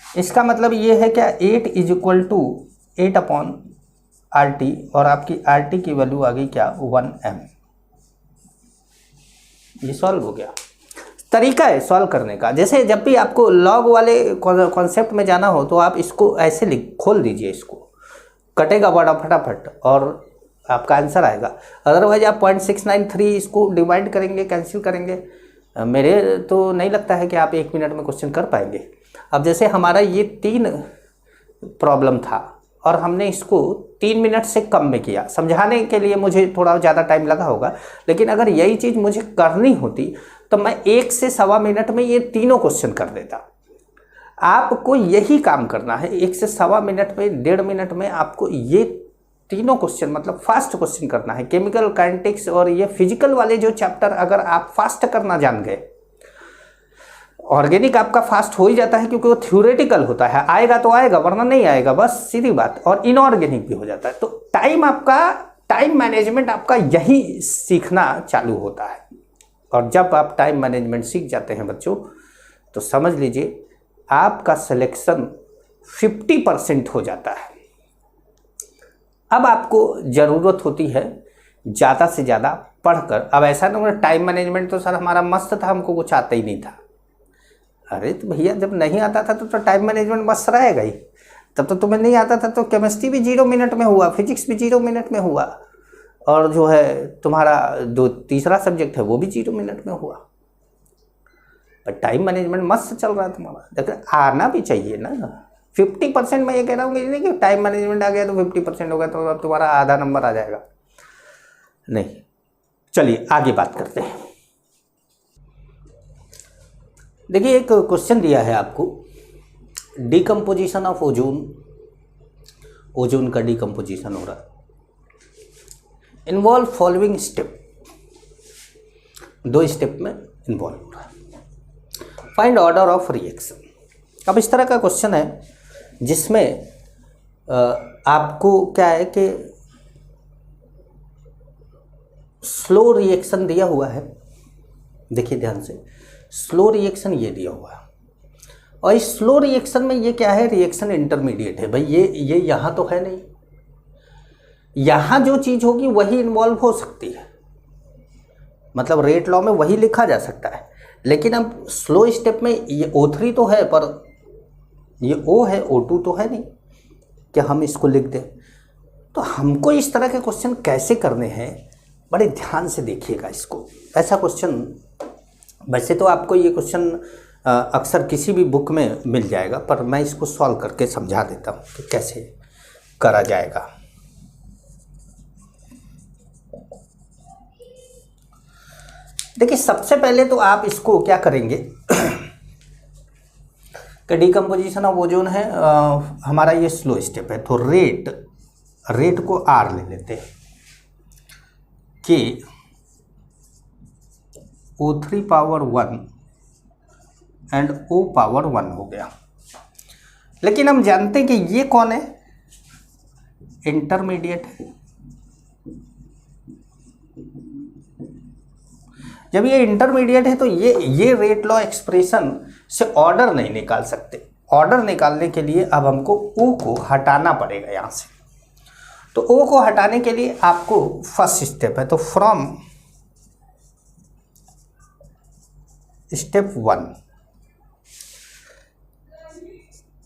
इसका मतलब ये है क्या, 8 is equal to 8 upon R T, और आपकी आर टी की वैल्यू आ गई क्या 1m। ये सॉल्व हो गया। तरीका है सॉल्व करने का, जैसे जब भी आपको लॉग वाले कॉन्सेप्ट में जाना हो तो आप इसको ऐसे खोल दीजिए, इसको कटेगा बड़ा फटाफट और आपका आंसर आएगा। अदरवाइज आप 0.693 इसको डिवाइड करेंगे, कैंसिल करेंगे, मेरे तो नहीं लगता है कि आप 1 मिनट में क्वेश्चन कर पाएंगे। अब जैसे हमारा ये 3 प्रॉब्लम था और हमने इसको 3 मिनट से कम में किया, समझाने के लिए मुझे थोड़ा ज़्यादा टाइम लगा होगा, लेकिन अगर यही चीज़ मुझे करनी होती तो मैं 1 से सवा मिनट में ये तीनों क्वेश्चन कर देता। आपको यही काम करना है, 1 से सवा मिनट में, 1.5 मिनट में आपको ये तीनों क्वेश्चन मतलब फास्ट क्वेश्चन करना है। केमिकल काइनेटिक्स और ये फिजिकल वाले जो चैप्टर अगर आप फास्ट करना जान गए, ऑर्गेनिक आपका फास्ट हो ही जाता है क्योंकि वो थ्योरेटिकल होता है, आएगा तो आएगा वरना नहीं आएगा, बस सीधी बात। और इनऑर्गेनिक भी हो जाता है। तो टाइम मैनेजमेंट आपका यही सीखना चालू होता है। और जब आप टाइम मैनेजमेंट सीख जाते हैं बच्चों, तो समझ लीजिए आपका सिलेक्शन 50% हो जाता है। अब आपको ज़रूरत होती है ज़्यादा से ज़्यादा पढ़कर। अब ऐसा ना, टाइम मैनेजमेंट तो सर हमारा मस्त था, हमको कुछ आता ही नहीं था। अरे तो भैया जब नहीं आता था तो टाइम मैनेजमेंट मस्त रहेगा ही। तब तो तुम्हें नहीं आता था तो केमिस्ट्री भी 0 मिनट में हुआ, फिजिक्स भी 0 मिनट में हुआ, और जो है तुम्हारा जो तीसरा सब्जेक्ट है वो भी 0 मिनट में हुआ। पर टाइम मैनेजमेंट मस्त चल रहा है तुम्हारा, लेकिन आना भी चाहिए ना। 50% मैं ये कह रहा हूँ कि नहीं कि टाइम मैनेजमेंट आ गया तो 50% हो गया तो अब तुम्हारा आधा नंबर आ जाएगा, नहीं। चलिए आगे बात करते हैं। देखिए एक क्वेश्चन दिया है आपको, डिकम्पोजिशन ऑफ ओजोन, ओजोन का डिकम्पोजिशन हो रहा है, इन्वॉल्व फॉलोइंग स्टेप, 2 स्टेप में इन्वॉल्व हो रहा है। Find order of reaction. अब इस तरह का क्वेश्चन है जिसमें आपको क्या है कि स्लो रिएक्शन दिया हुआ है, देखिए ध्यान से, स्लो रिएक्शन ये दिया हुआ है, और इस स्लो रिएक्शन में ये क्या है, रिएक्शन इंटरमीडिएट है भाई, ये यहाँ तो है नहीं, यहाँ जो चीज़ होगी वही इन्वॉल्व हो सकती है, मतलब रेट लॉ में वही लिखा जा सकता है। लेकिन अब स्लो स्टेप में ये O3 तो है पर ये O है, O2 तो है नहीं कि हम इसको लिख दें। तो हमको इस तरह के क्वेश्चन कैसे करने हैं, बड़े ध्यान से देखिएगा इसको। ऐसा क्वेश्चन वैसे तो आपको ये क्वेश्चन अक्सर किसी भी बुक में मिल जाएगा, पर मैं इसको सॉल्व करके समझा देता हूँ कि कैसे करा जाएगा। देखिए सबसे पहले तो आप इसको क्या करेंगे कि डिकम्पोजिशन ऑफ ओजोन है, हमारा ये स्लो स्टेप है, तो रेट को R ले लेते हैं कि O3 power 1 and O power 1 हो गया। लेकिन हम जानते हैं कि ये कौन है, इंटरमीडिएट है। जब ये इंटरमीडिएट है तो ये रेट लॉ एक्सप्रेशन से ऑर्डर नहीं निकाल सकते। ऑर्डर निकालने के लिए अब हमको O को हटाना पड़ेगा यहाँ से। तो O को हटाने के लिए आपको फर्स्ट स्टेप है, तो फ्रॉम स्टेप 1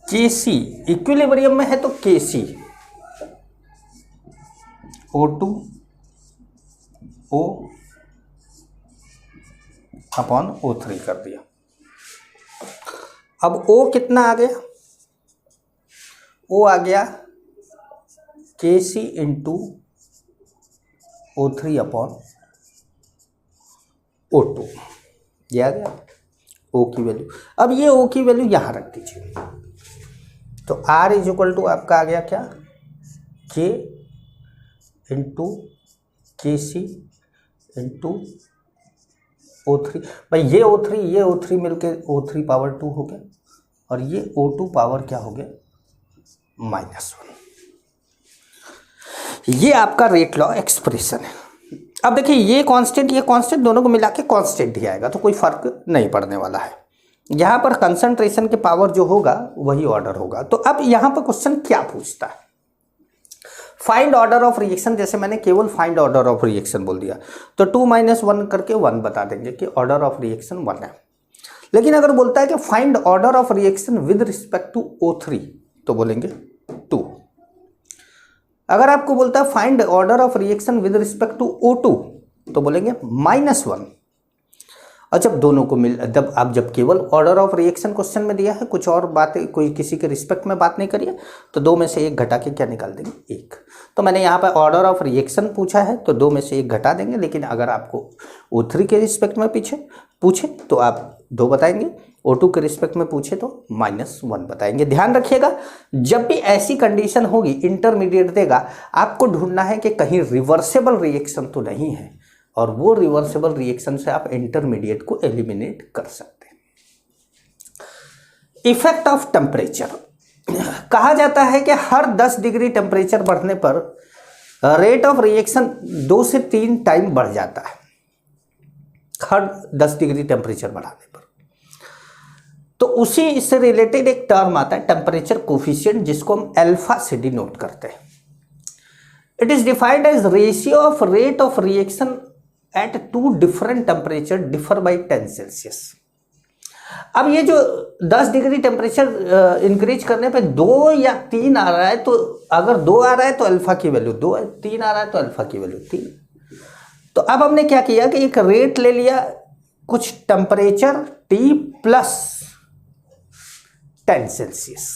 Kc इक्विलिब्रियम में है तो Kc O2 O upon O3 कर दिया। अब O कितना आ गया, O आ गया Kc into O3 upon O2, ये आ गया O की वैल्यू। अब ये O की वैल्यू यहाँ रख दीजिए, तो R इज इक्वल टू आपका आ गया क्या, K into Kc into O3। भाई ये O3 मिलके O3 पावर 2 हो गया, और ये O2 पावर क्या हो गया, -1। ये आपका रेट लॉ एक्सप्रेशन है। अब देखिए ये कांस्टेंट दोनों को मिला के कांस्टेंट ही आएगा, तो कोई फर्क नहीं पड़ने वाला है। यहाँ पर कंसंट्रेशन के पावर जो होगा वही ऑर्डर होगा। तो अब यहाँ पर क्वेश्चन क्या पूछता है, फाइंड ऑर्डर ऑफ रिएक्शन। जैसे मैंने केवल फाइंड ऑर्डर ऑफ रिएक्शन बोल दिया तो 2 - 1 करके 1 बता देंगे कि ऑर्डर ऑफ रिएक्शन 1 है। लेकिन अगर बोलता है कि find order of reaction with respect to O3 तो बोलेंगे 2। अगर आपको बोलता है find order of reaction with respect to O2 तो बोलेंगे -1। और जब दोनों को जब केवल ऑर्डर ऑफ रिएक्शन क्वेश्चन में दिया है, कुछ और बातें कोई किसी के रिस्पेक्ट में बात नहीं करिए, तो 2 में से 1 घटा के क्या निकाल देंगे, 1। तो मैंने यहाँ पर ऑर्डर ऑफ रिएक्शन पूछा है तो 2 में से 1 घटा देंगे। लेकिन अगर आपको O3 के रिस्पेक्ट में पूछे तो आप 2 बताएंगे, O2 के रिस्पेक्ट में पूछे तो -1 बताएंगे। ध्यान रखिएगा, जब भी ऐसी कंडीशन होगी, इंटरमीडिएट देगा, आपको ढूंढना है कि कहीं रिवर्सेबल रिएक्शन तो नहीं है, और वो रिवर्सेबल रिएक्शन से आप इंटरमीडिएट को एलिमिनेट कर सकते हैं। इफेक्ट ऑफ टेम्परेचर, कहा जाता है कि हर 10 डिग्री टेम्परेचर बढ़ने पर रेट ऑफ रिएक्शन 2 से 3 टाइम बढ़ जाता है, हर 10 डिग्री टेम्परेचर बढ़ाने पर। तो उसी से रिलेटेड एक टर्म आता है टेम्परेचर कोफिशिएंट, जिसको हम अल्फा से डिनोट करते हैं। It is defined as ratio of rate of reaction at 2 different temperature differ by 10 Celsius. अब ये जो 10 डिग्री टेम्परेचर इंक्रीज करने पे 2 या 3 आ रहा है, तो अगर 2 आ रहा है तो अल्फा की वैल्यू 2 है, 3 आ रहा है तो अल्फा की वैल्यू 3। तो अब हमने क्या किया कि एक रेट ले लिया, कुछ टेम्परेचर T प्लस 10 सेल्सियस।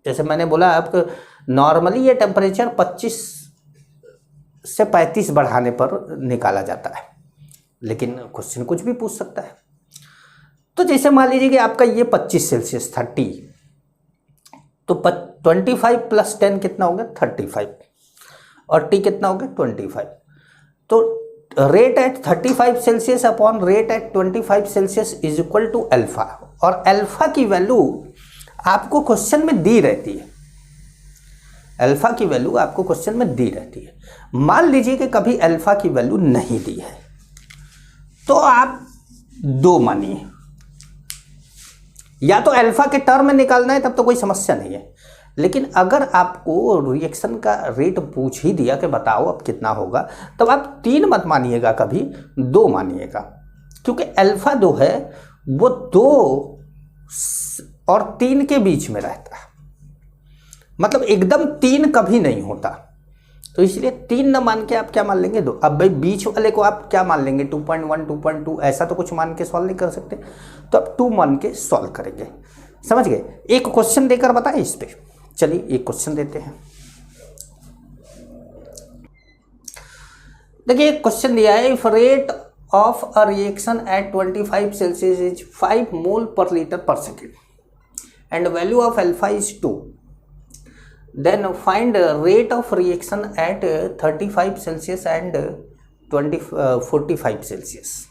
जैसे मैंने बोला आपको, नॉर्मली ये टेम्परेचर 25 से 35 बढ़ाने पर निकाला जाता है, लेकिन क्वेश्चन कुछ भी पूछ सकता है। तो जैसे मान लीजिए कि आपका ये 25 सेल्सियस था T, तो 25 प्लस 10 कितना हो गया, 35, और T कितना हो गया, 25। तो rate at 35 Celsius upon rate at 25 Celsius is equal to alpha, और अल्फा की वैल्यू आपको क्वेश्चन में दी रहती है। अल्फा की वैल्यू आपको क्वेश्चन में दी रहती है। मान लीजिए कि कभी अल्फा की वैल्यू नहीं दी है, तो आप 2 मानिए, या तो अल्फा के टर्म में निकालना है तब तो कोई समस्या नहीं है, लेकिन अगर आपको रिएक्शन का रेट पूछ ही दिया कि बताओ अब कितना होगा, तब आप 3 मत मानिएगा, कभी 2 मानिएगा, क्योंकि अल्फा 2 है वो 2 और 3 के बीच में रहता है, मतलब एकदम 3 कभी नहीं होता। तो इसलिए 3 न मान के आप क्या मान लेंगे 2। अब भाई बीच वाले को आप क्या मान लेंगे 2.1 2.2, ऐसा तो कुछ मान के सॉल्व नहीं कर सकते, तो आप 2 मान के सॉल्व करेंगे। समझ गए? एक क्वेश्चन देकर बताएं इस पे। चलिए एक क्वेश्चन देते हैं। देखिए एक क्वेश्चन दिया है, if rate of a reaction at 25 Celsius is 5 mole per litre per second and value of alpha is 2, then find rate of reaction at 35 Celsius and 45 Celsius.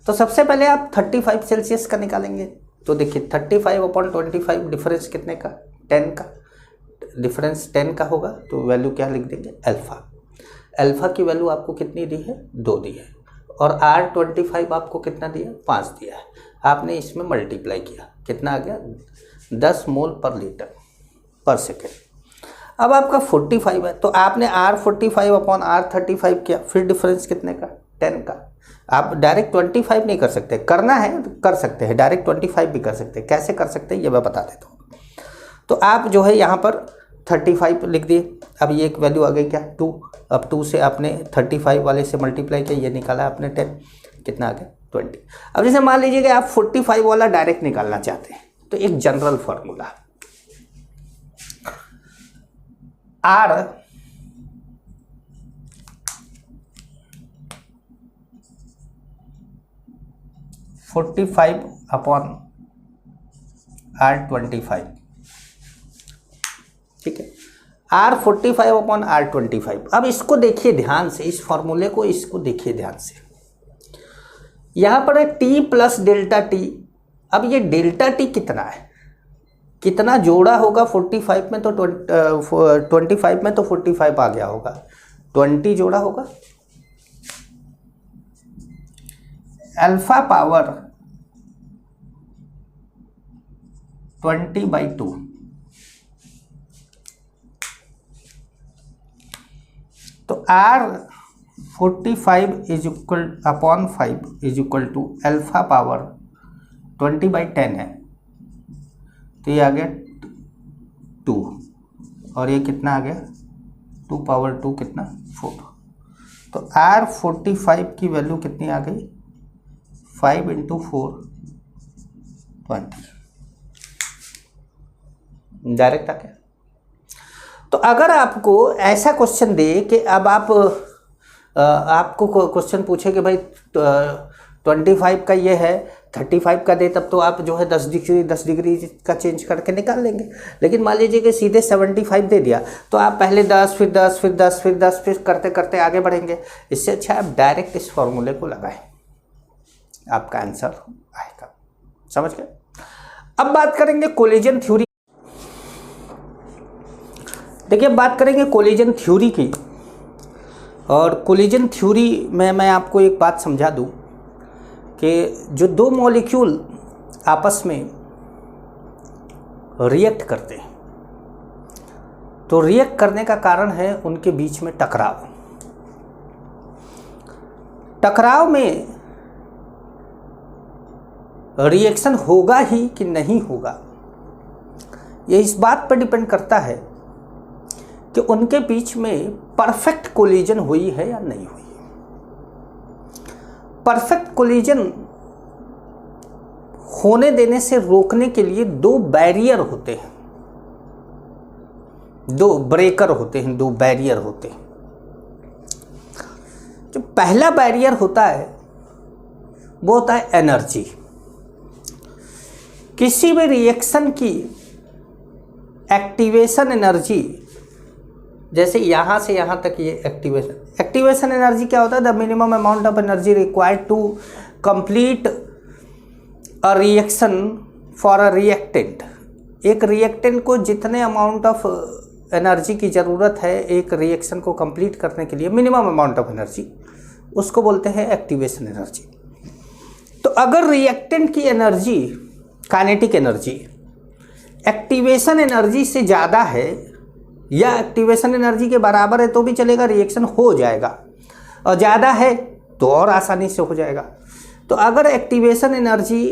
तो सबसे पहले आप 35 सेल्सियस का निकालेंगे। तो देखिए 35/25 डिफरेंस कितने का, 10 का, डिफरेंस 10 का होगा, तो वैल्यू क्या लिख देंगे अल्फा। अल्फा की वैल्यू आपको कितनी दी है 2 दी है, और R25 आपको कितना दिया 5 दिया है। आपने इसमें मल्टीप्लाई किया, कितना आ गया 10 मोल पर लीटर पर सेकेंड। अब आपका 45 है, तो आपने R45/R35 किया, फिर डिफरेंस कितने का 10 का। आप डायरेक्ट 25 नहीं कर सकते, करना है तो कर सकते हैं, डायरेक्ट 25 भी कर सकते हैं। कैसे कर सकते हैं ये मैं बता देता हूँ। तो आप जो है यहाँ पर 35 लिख दिए, अब ये एक वैल्यू आ गई क्या 2, अब 2 से आपने 35 वाले से मल्टीप्लाई किया, ये निकाला आपने 10, कितना आ गया 20। अब जैसे मान लीजिए कि आप 45 वाला डायरेक्ट निकालना चाहते हैं, तो एक जनरल फॉर्मूला R 45/R25, ठीक है, R45/R25। अब इसको देखिए ध्यान से, इस फॉर्मूले को इसको देखिए ध्यान से। यहाँ पर है T प्लस डेल्टा टी। अब ये डेल्टा टी कितना है, कितना जोड़ा होगा 45 में, तो 25 में तो 45 आ गया होगा, 20 जोड़ा होगा, अल्फा पावर 20/2। तो R45 इज इक्वल अपॉन 5 is equal to alpha power 20/10 है, तो ये आ गया 2, और ये कितना आ गया 2 पावर 2 कितना 4। तो R45 की वैल्यू कितनी आ गई 5 × 4 20, डायरेक्ट आ गया। तो अगर आपको ऐसा क्वेश्चन दे कि अब आपको क्वेश्चन पूछे कि भाई 25 का ये है, 35 का दे, तब तो आप जो है 10 डिग्री का चेंज करके निकाल लेंगे। लेकिन मान लीजिए कि सीधे 75 दे दिया, तो आप पहले 10 फिर 10 फिर 10 फिर 10 फिर करते करते आगे बढ़ेंगे। इससे अच्छा आप डायरेक्ट इस फॉर्मूले को लगाएं, आपका आंसर आएगा। समझ गए? अब बात करेंगे कोलिजन थ्योरी। देखिए अब बात करेंगे कोलिजन थ्योरी की, और कोलिजन थ्योरी में मैं आपको एक बात समझा दूं कि जो 2 मॉलिक्यूल आपस में रिएक्ट करते हैं, तो रिएक्ट करने का कारण है उनके बीच में टकराव। टकराव में रिएक्शन होगा ही कि नहीं होगा, ये इस बात पर डिपेंड करता है कि उनके बीच में परफेक्ट कोलिजन हुई है या नहीं हुई। परफेक्ट कोलिजन होने देने से रोकने के लिए 2 बैरियर होते हैं, 2 ब्रेकर होते हैं, 2 बैरियर होते हैं। जो पहला बैरियर होता है वो होता है एनर्जी। किसी भी रिएक्शन की एक्टिवेशन एनर्जी, जैसे यहाँ से यहाँ तक ये एक्टिवेशन एनर्जी क्या होता है, the minimum amount of energy required to complete a reaction for a reactant. एक रिएक्टेंट को जितने अमाउंट ऑफ एनर्जी की ज़रूरत है एक रिएक्शन को कंप्लीट करने के लिए, मिनिमम अमाउंट ऑफ एनर्जी, उसको बोलते हैं एक्टिवेशन एनर्जी। तो अगर रिएक्टेंट की energy kinetic energy activation energy से ज़्यादा है या एक्टिवेशन एनर्जी के बराबर है तो भी चलेगा, रिएक्शन हो जाएगा, और ज़्यादा है तो और आसानी से हो जाएगा। तो अगर एक्टिवेशन एनर्जी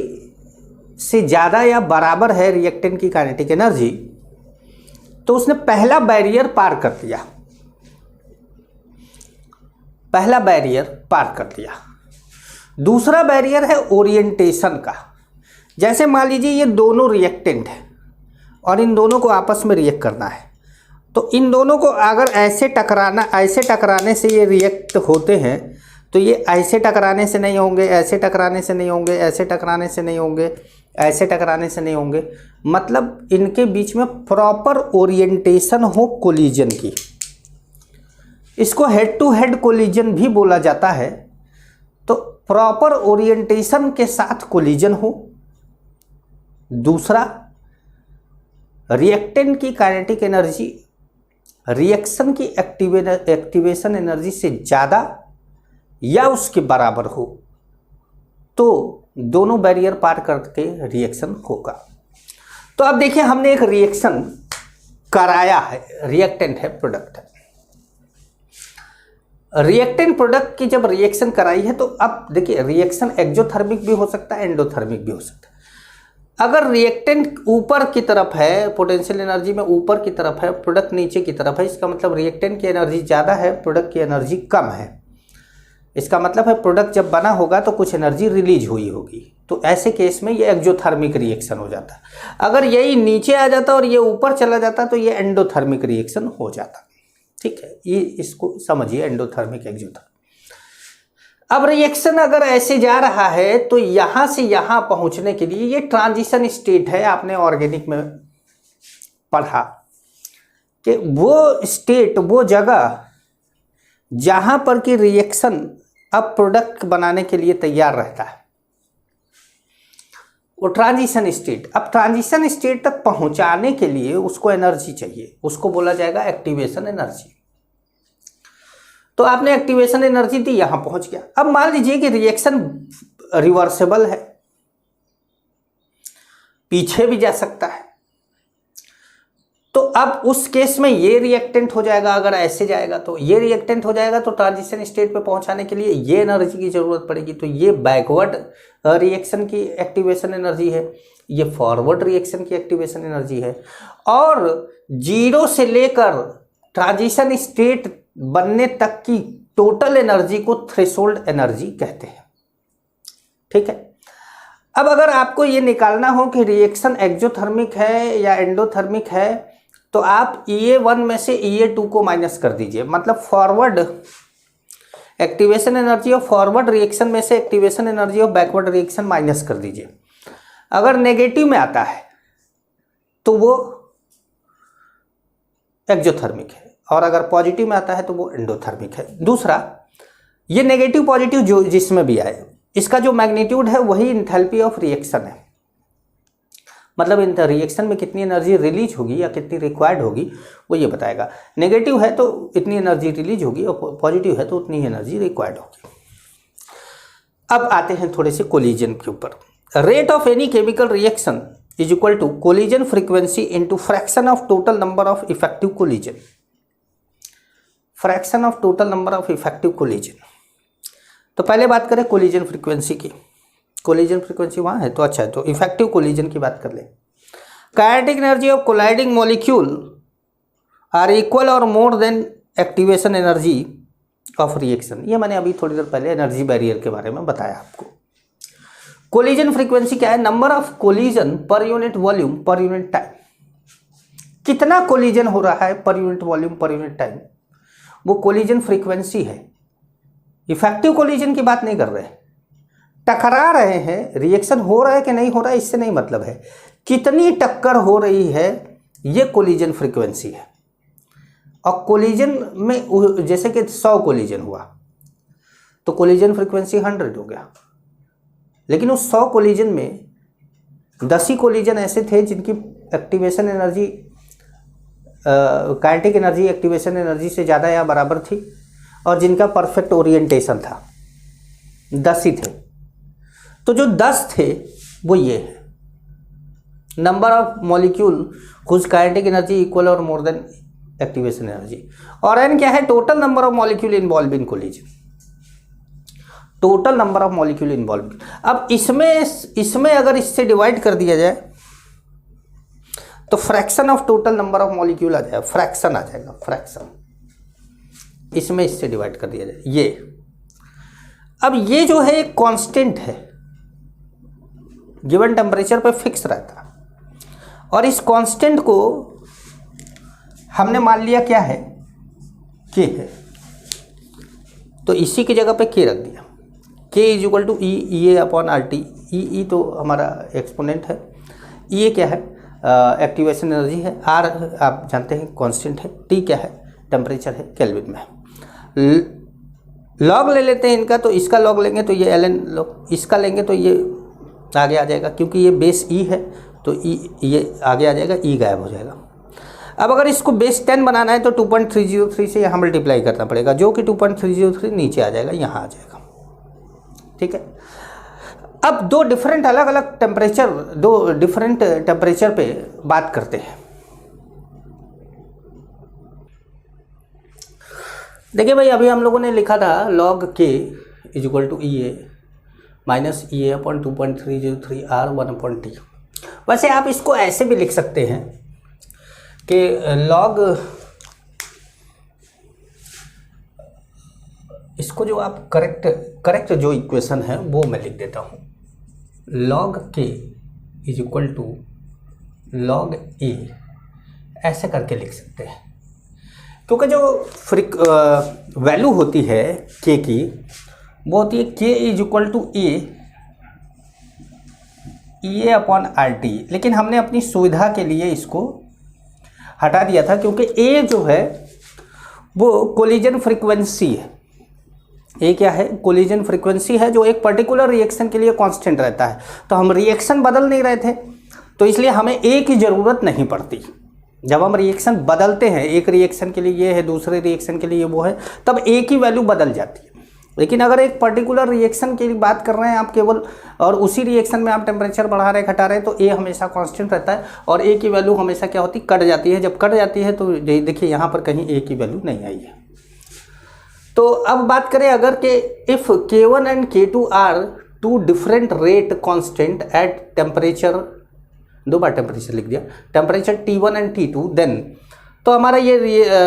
से ज़्यादा या बराबर है रिएक्टेंट की काइनेटिक एनर्जी, तो उसने पहला बैरियर पार कर लिया, पहला बैरियर पार कर लिया। दूसरा बैरियर है ओरिएंटेशन का। जैसे मान लीजिए ये दोनों रिएक्टेंट है और इन दोनों को आपस में रिएक्ट करना है, तो इन दोनों को अगर ऐसे टकराने से ये रिएक्ट होते हैं, तो ये ऐसे टकराने से नहीं होंगे, ऐसे टकराने से नहीं होंगे, ऐसे टकराने से नहीं होंगे, ऐसे टकराने से नहीं होंगे, मतलब इनके बीच में प्रॉपर ओरिएंटेशन हो कोलिजन की। इसको हेड टू हेड कोलिजन भी बोला जाता है। तो प्रॉपर ओरिएंटेशन के साथ कोलिजन हो। दूसरा, रिएक्टेंट की काइनेटिक एनर्जी रिएक्शन की एक्टिवेशन एनर्जी से ज़्यादा या उसके बराबर हो, तो दोनों बैरियर पार करके रिएक्शन होगा। तो अब देखिए, हमने एक रिएक्शन कराया है, रिएक्टेंट है, प्रोडक्ट है। रिएक्टेंट प्रोडक्ट की जब रिएक्शन कराई है, तो अब देखिए रिएक्शन एक्सोथर्मिक भी हो सकता है, एंडोथर्मिक भी हो सकता है। अगर रिएक्टेंट ऊपर की तरफ है, पोटेंशियल एनर्जी में ऊपर की तरफ है, प्रोडक्ट नीचे की तरफ है, इसका मतलब रिएक्टेंट की एनर्जी ज़्यादा है, प्रोडक्ट की एनर्जी कम है। इसका मतलब है प्रोडक्ट जब बना होगा तो कुछ एनर्जी रिलीज हुई होगी। तो ऐसे केस में ये एक्सोथर्मिक रिएक्शन हो जाता है। अगर यही नीचे आ जाता और ये ऊपर चला जाता तो ये एंडोथर्मिक रिएक्शन हो जाता। ठीक है, ये इसको समझिए, एंडोथर्मिक एक्सोथर्मिक। अब रिएक्शन अगर ऐसे जा रहा है तो यहाँ से यहाँ पहुँचने के लिए ये ट्रांजिशन स्टेट है। आपने ऑर्गेनिक में पढ़ा कि वो स्टेट, वो जगह जहाँ पर कि रिएक्शन अब प्रोडक्ट बनाने के लिए तैयार रहता है, वो ट्रांजिशन स्टेट। अब ट्रांजिशन स्टेट तक पहुँचाने के लिए उसको एनर्जी चाहिए, उसको बोला जाएगा एक्टिवेशन एनर्जी। तो आपने एक्टिवेशन एनर्जी दी, यहाँ पहुँच गया। अब मान लीजिए कि रिएक्शन रिवर्सेबल है, पीछे भी जा सकता है, तो अब उस केस में ये रिएक्टेंट हो जाएगा। अगर ऐसे जाएगा तो ये रिएक्टेंट हो जाएगा, तो ट्रांजिशन स्टेट पे पहुंचाने के लिए ये एनर्जी की जरूरत पड़ेगी। तो ये बैकवर्ड रिएक्शन की एक्टिवेशन एनर्जी है, ये फॉरवर्ड रिएक्शन की एक्टिवेशन एनर्जी है। और जीरो से लेकर ट्रांजिशन स्टेट बनने तक की टोटल एनर्जी को थ्रेशोल्ड एनर्जी कहते हैं। ठीक है, अब अगर आपको ये निकालना हो कि रिएक्शन एक्सोथर्मिक है या एंडोथर्मिक है, तो आप EA1 में से EA2 को माइनस कर दीजिए। मतलब forward activation energy of forward reaction में से activation energy of backward reaction minus कर दीजिए। अगर नेगेटिव में आता है तो वो एक्सोथर्मिक है, और अगर पॉजिटिव में आता है तो वो एंडोथर्मिक है। दूसरा, ये नेगेटिव पॉजिटिव जो जिसमें भी आए, इसका जो मैग्नीट्यूड है वही इंथैल्पी ऑफ रिएक्शन है। मतलब इन रिएक्शन में कितनी एनर्जी रिलीज होगी या कितनी रिक्वायर्ड होगी वो ये बताएगा। नेगेटिव है तो इतनी एनर्जी रिलीज होगी, और पॉजिटिव है तो उतनी एनर्जी रिक्वायर्ड होगी। अब आते हैं थोड़े से कोलिजन के ऊपर। Rate of any chemical reaction is equal to collision frequency into fraction of total number of effective collision. Fraction of total number of effective collision. तो पहले बात करें कोलिजन फ्रीक्वेंसी की। कोलिजन फ्रीक्वेंसी वहाँ है तो अच्छा है, तो इफेक्टिव कोलिजन की बात कर ले। Kinetic energy of colliding molecule are equal और more than activation energy of reaction. ये मैंने अभी थोड़ी देर पहले एनर्जी बैरियर के बारे में बताया आपको। कोलिजन फ्रीक्वेंसी क्या है? Number of collision per unit volume per unit time. कितना कोलिजन हो रहा है per unit volume per unit time, वो कोलिजन फ्रीक्वेंसी है। इफेक्टिव कोलिजन की बात नहीं कर रहे हैं। टकरा रहे हैं, रिएक्शन हो रहा है कि नहीं हो रहा है इससे नहीं मतलब है, कितनी टक्कर हो रही है ये कोलिजन फ्रीक्वेंसी है। और कोलिजन में जैसे कि 100 कोलिजन हुआ तो कोलिजन फ्रीक्वेंसी 100 हो गया, लेकिन उस 100 कोलिजन में 10 ही कोलिजन ऐसे थे जिनकी activation energy kinetic energy activation energy से ज़्यादा या बराबर थी, और जिनका परफेक्ट ओरिएंटेशन था। 10 ही थे। तो जो 10 थे वो ये है, number of molecule whose kinetic energy equal और मोर देन एक्टिवेशन एनर्जी, और एन क्या है, total number of molecule involve in collision, total number of molecule involve. अब इसमें अगर इससे डिवाइड कर दिया जाए तो fraction of total number of molecule आ जाएगा, फ्रैक्शन आ जाएगा, फ्रैक्शन, इसमें इससे डिवाइड कर दिया जाए ये। अब ये जो है एक कांस्टेंट है, गिवन टेम्परेचर पे फिक्स रहता है, और इस कांस्टेंट को हमने मान लिया क्या है, के है, तो इसी की जगह पे के रख दिया, k is equal to E A upon R T. E तो हमारा एक्सपोनेंट है, ई क्या है, एक्टिवेशन एनर्जी है, आर आप जानते हैं कांस्टेंट है, टी क्या है, टेम्परेचर है केल्विन में। लॉग ले लेते हैं इनका, तो इसका लॉग लेंगे तो ये ln लॉग, इसका लेंगे तो ये आगे आ जाएगा, क्योंकि ये बेस ई है तो ये आगे आ जाएगा, ई गायब हो जाएगा। अब अगर इसको बेस 10 बनाना है तो 2.303 से यहाँ मल्टीप्लाई करना पड़ेगा, जो कि 2.303 नीचे आ जाएगा, यहाँ आ जाएगा, ठीक है। अब दो डिफरेंट अलग अलग टेम्परेचर, दो डिफरेंट टेम्परेचर पे बात करते हैं। देखिए भाई, अभी हम लोगों ने लिखा था log k is equal to E A minus E A upon 2.303 R 1/t। वैसे आप इसको ऐसे भी लिख सकते हैं कि log, इसको जो आप करेक्ट जो इक्वेशन है वो मैं लिख देता हूँ, log k is equal to log a, ऐसे करके लिख सकते हैं, क्योंकि जो वैल्यू होती है k की वो होती है k is equal to A upon R T, लेकिन हमने अपनी सुविधा के लिए इसको हटा दिया था, क्योंकि a जो है वो कोलिजन फ्रीक्वेंसी है। ये क्या है, कोलिजन फ्रीक्वेंसी है, जो एक पर्टिकुलर रिएक्शन के लिए कांस्टेंट रहता है। तो हम रिएक्शन बदल नहीं रहे थे, तो इसलिए हमें ए की ज़रूरत नहीं पड़ती। जब हम रिएक्शन बदलते हैं, एक रिएक्शन के लिए ये है, दूसरे रिएक्शन के लिए वो है, तब ए की वैल्यू बदल जाती है। लेकिन अगर एक पर्टिकुलर रिएक्शन की बात कर रहे हैं आप केवल, और उसी रिएक्शन में आप टेम्परेचर बढ़ा रहे घटा रहे हैं, तो ए हमेशा कांस्टेंट रहता है, और ए की वैल्यू हमेशा क्या होती है, कट जाती है। जब कट जाती है तो देखिए यहाँ पर कहीं ए की वैल्यू नहीं आई है। तो अब बात करें अगर कि if K1 and K2 are two different rate constant at temperature, दो बार टेम्परेचर लिख दिया, temperature T1 and T2, then तो हमारा ये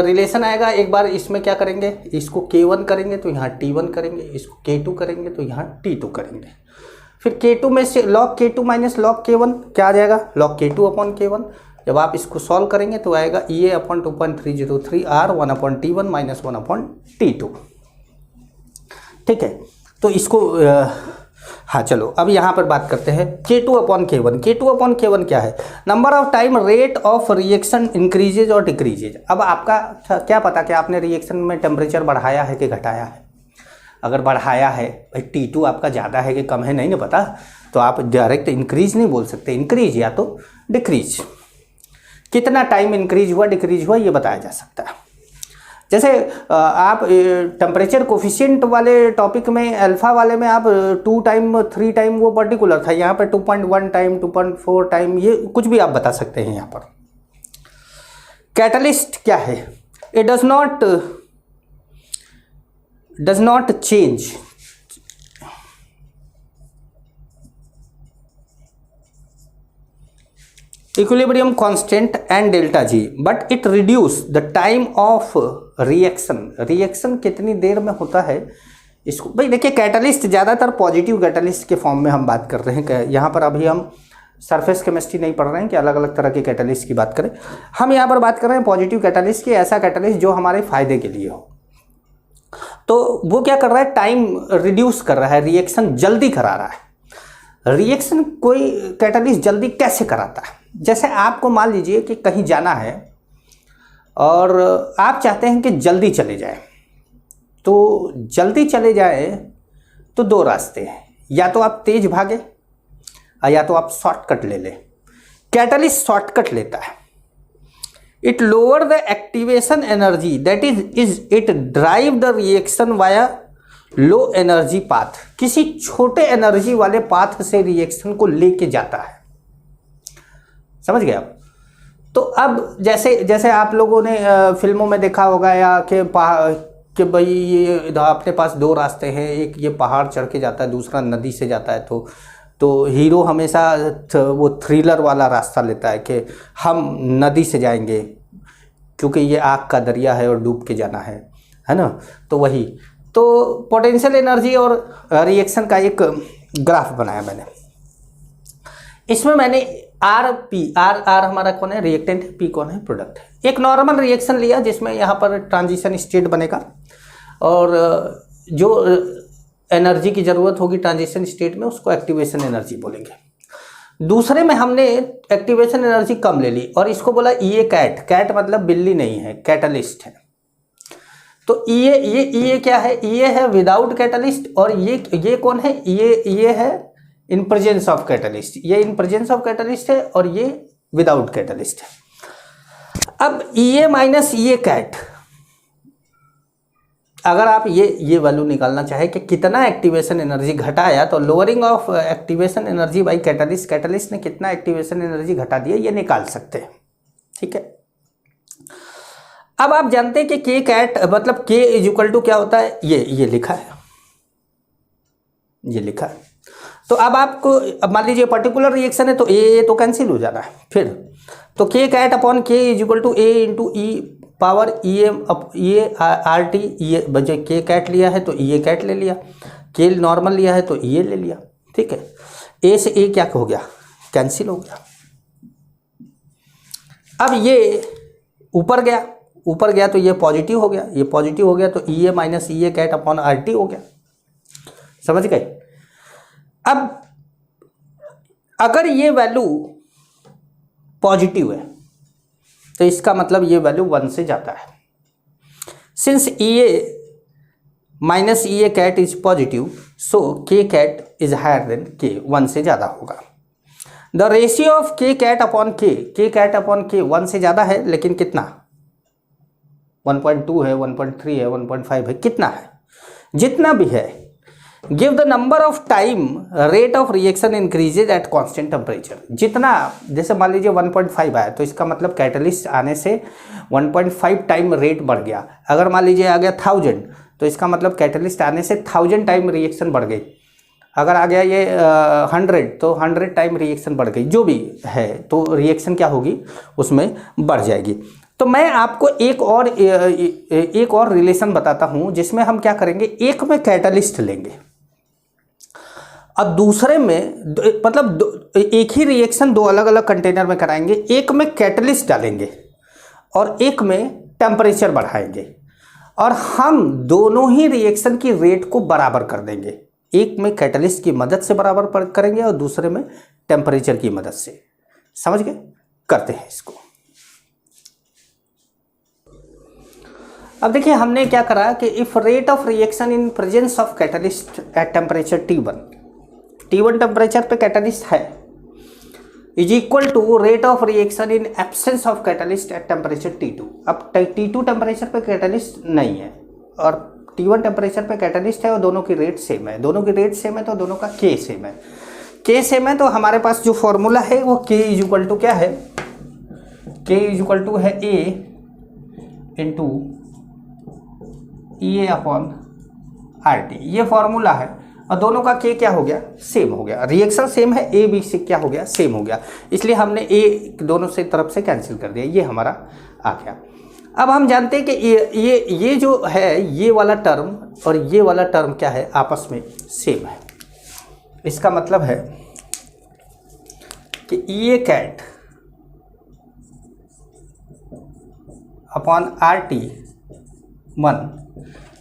रिलेशन आएगा। एक बार इसमें क्या करेंगे, इसको K1 करेंगे तो यहाँ T1 करेंगे, इसको K2 करेंगे तो यहाँ T2 करेंगे। फिर K2 में से log K2 minus log K1 क्या आ जाएगा, log K2 अपॉन K1। जब आप इसको सॉल्व करेंगे तो आएगा E A upon 2.303 R 1/T1 minus 1/T2, ठीक है। तो इसको हाँ चलो अब यहाँ पर बात करते हैं K2 upon K1। K2 upon K1 क्या है, number of time rate of reaction increases और डिक्रीजेज। अब आपका क्या पता कि आपने रिएक्शन में टेम्परेचर बढ़ाया है कि घटाया है। अगर बढ़ाया है भाई, T2 आपका ज़्यादा है कि कम है नहीं ना पता, तो आप डायरेक्ट इंक्रीज नहीं बोल सकते, इंक्रीज या तो डिक्रीज। कितना टाइम इंक्रीज हुआ डिक्रीज हुआ ये बताया जा सकता है। जैसे आप टेम्परेचर कोफिशिएंट वाले टॉपिक में, अल्फा वाले में आप 2 टाइम 3 टाइम वो पर्टिकुलर था, यहाँ पर 2.1 टाइम 2.4 टाइम ये कुछ भी आप बता सकते हैं। यहाँ पर कैटलिस्ट क्या है, it does not change equilibrium constant and delta G, but it reduce the time of reaction। Reaction कितनी देर में होता है इसको, भाई देखिए कैटलिस्ट ज़्यादातर पॉजिटिव कैटलिस्ट के फॉर्म में हम बात कर रहे हैं। यहाँ पर अभी हम सरफेस केमिस्ट्री नहीं पढ़ रहे हैं कि अलग अलग तरह के कैटलिस्ट की बात करें, हम यहाँ पर बात कर रहे हैं पॉजिटिव कैटलिस्ट की, ऐसा कैटलिस्ट जो हमारे फायदे के लिए हो। तो वो क्या कर रहा है, टाइम रिड्यूस कर रहा है, रिएक्शन जल्दी करा रहा है। रिएक्शन कोई कैटलिस्ट जल्दी कैसे कराता है, जैसे आपको मान लीजिए कि कहीं जाना है और आप चाहते हैं कि जल्दी चले जाए, तो जल्दी चले जाए तो 2 रास्ते हैं, या तो आप तेज भागे या तो आप शॉर्टकट ले लें। कैटलिस्ट शॉर्टकट लेता है। It lower the activation energy, that is it drive the reaction via low energy path. किसी छोटे एनर्जी वाले पाथ से रिएक्शन को लेके जाता है। समझ गए आप? तो अब जैसे जैसे आप लोगों ने फिल्मों में देखा होगा या कि भाई ये अपने पास दो रास्ते हैं, एक ये पहाड़ चढ़ के जाता है, दूसरा नदी से जाता है, तो हीरो हमेशा वो थ्रिलर वाला रास्ता लेता है कि हम नदी से जाएंगे क्योंकि ये आग का दरिया है और डूब के जाना है ना। तो वही तो पोटेंशियल एनर्जी और रिएक्शन का एक ग्राफ बनाया मैंने। इसमें मैंने आर हमारा कौन है, रिएक्टेंट है, पी कौन है, प्रोडक्ट है। एक नॉर्मल रिएक्शन लिया जिसमें यहाँ पर ट्रांजिशन स्टेट बनेगा और जो एनर्जी की ज़रूरत होगी ट्रांजिशन स्टेट में उसको एक्टिवेशन एनर्जी बोलेंगे। दूसरे में हमने एक्टिवेशन एनर्जी कम ले ली और इसको बोला ये कैट मतलब बिल्ली नहीं है, कैटलिस्ट है। तो ये क्या है, ये है विदाउट कैटलिस्ट और ये कौन है, ये है इन प्रेजेंस ऑफ कैटलिस्ट, ये इन प्रेजेंस ऑफ कैटलिस्ट है और ये विदाउट कैटलिस्ट है। अब ये माइनस ये कैट, अगर आप ये वैल्यू निकालना चाहे कि कितना एक्टिवेशन एनर्जी घटाया, तो lowering of activation energy by catalyst ने कितना एक्टिवेशन एनर्जी घटा दिया ये निकाल सकते हैं। ठीक है, अब आप जानते हैं कि के कैट मतलब के इज इक्वल टू क्या होता है, ये लिखा है, ये लिखा है। तो अब आपको अब मान लीजिए पर्टिकुलर रिएक्शन है तो ए तो कैंसिल हो जाना है फिर, तो K cat upon K is equal to A into E power E M ये आर टी, ये बजे के कैट लिया है तो ये कैट ले लिया, के नॉर्मल लिया है तो ये ले लिया। ठीक है, ए से ए क्या हो गया, कैंसिल हो गया। अब ये ऊपर गया तो ये पॉजिटिव हो गया, ये पॉजिटिव हो गया तो ई A minus E A cat upon R T हो गया। समझ गए? अब अगर ये वैल्यू पॉजिटिव है तो इसका मतलब ये वैल्यू 1 से जाता है। Since E A minus E A cat is positive so K cat is higher than के, 1 से ज़्यादा होगा। द रेशियो ऑफ के कैट अपॉन के कैट अपॉन के 1 से ज़्यादा है, लेकिन कितना, 1.2 है, 1.3 है, 1.5 है, कितना है, जितना भी है। Give the number of time rate of reaction increases at constant temperature. जितना, जैसे मान लीजिए 1.5 आया तो इसका मतलब कैटलिस्ट आने से 1.5 टाइम रेट बढ़ गया। अगर मान लीजिए आ गया 1000 तो इसका मतलब कैटलिस्ट आने से 1000 टाइम रिएक्शन बढ़ गई। अगर आ गया ये 100 तो 100 टाइम रिएक्शन बढ़ गई, जो भी है तो रिएक्शन क्या होगी उसमें बढ़ जाएगी। तो मैं आपको एक और रिलेशन बताता हूं जिसमें हम क्या करेंगे, एक में कैटलिस्ट लेंगे अब दूसरे में मतलब एक ही रिएक्शन दो अलग अलग कंटेनर में कराएंगे, एक में कैटलिस्ट डालेंगे और एक में टेम्परेचर बढ़ाएंगे और हम दोनों ही रिएक्शन की रेट को बराबर कर देंगे। एक में कैटलिस्ट की मदद से बराबर करेंगे और दूसरे में टेम्परेचर की मदद से। समझ गए? करते हैं इसको। अब देखिए हमने क्या करा कि if rate of reaction in presence of catalyst at temperature T1 temperature पे कैटलिस्ट है is equal to rate of reaction in absence of catalyst at temperature T2। अब T2 टेम्परेचर पे कैटलिस्ट नहीं है और T1 टेम्परेचर पे catalyst है और दोनों की रेट सेम है। दोनों की रेट सेम है तो दोनों का K सेम है। K सेम है तो हमारे पास जो फॉर्मूला है वो K इज इक्वल टू क्या है, K इज इक्वल टू है A into E A upon R T, ये फॉर्मूला है और दोनों का के क्या हो गया, सेम हो गया। रिएक्शन सेम है, ए बी से क्या हो गया, सेम हो गया, इसलिए हमने ए दोनों से तरफ से कैंसिल कर दिया, ये हमारा आ गया। अब हम जानते हैं कि ये जो है ये वाला टर्म और ये वाला टर्म क्या है, आपस में सेम है। इसका मतलब है कि E A cat upon R T 1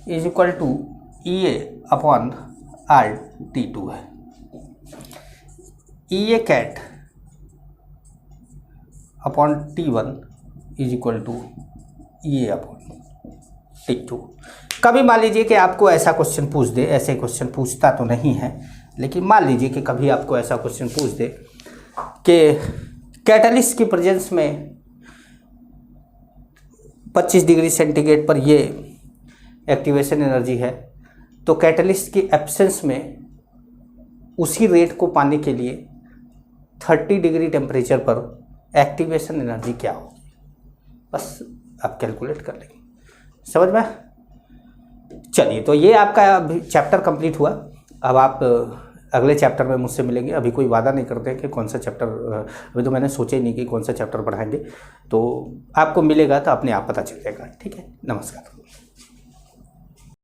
is equal to E A upon R T 2 है। E A cat upon T1 is equal to E A upon T2। कभी मान लीजिए कि आपको ऐसा क्वेश्चन पूछ दे, ऐसे क्वेश्चन पूछता तो नहीं है लेकिन मान लीजिए कि कभी आपको ऐसा क्वेश्चन पूछ दे कि कैटलिस्ट की प्रेजेंस में 25 डिग्री सेंटीग्रेड पर ये एक्टिवेशन एनर्जी है, तो कैटलिस्ट की एब्सेंस में उसी रेट को पाने के लिए 30 डिग्री टेम्परेचर पर एक्टिवेशन एनर्जी क्या होगी, बस आप कैलकुलेट कर लेंगे। समझ में? चलिए, तो ये आपका चैप्टर कंप्लीट हुआ। अब आप अगले चैप्टर में मुझसे मिलेंगे। अभी कोई वादा नहीं करते हैं कि कौन सा चैप्टर, अभी तो मैंने सोचा ही नहीं कि कौन सा चैप्टर पढ़ाएंगे, तो आपको मिलेगा तो अपने आप पता चल जाएगा। ठीक है, नमस्कार।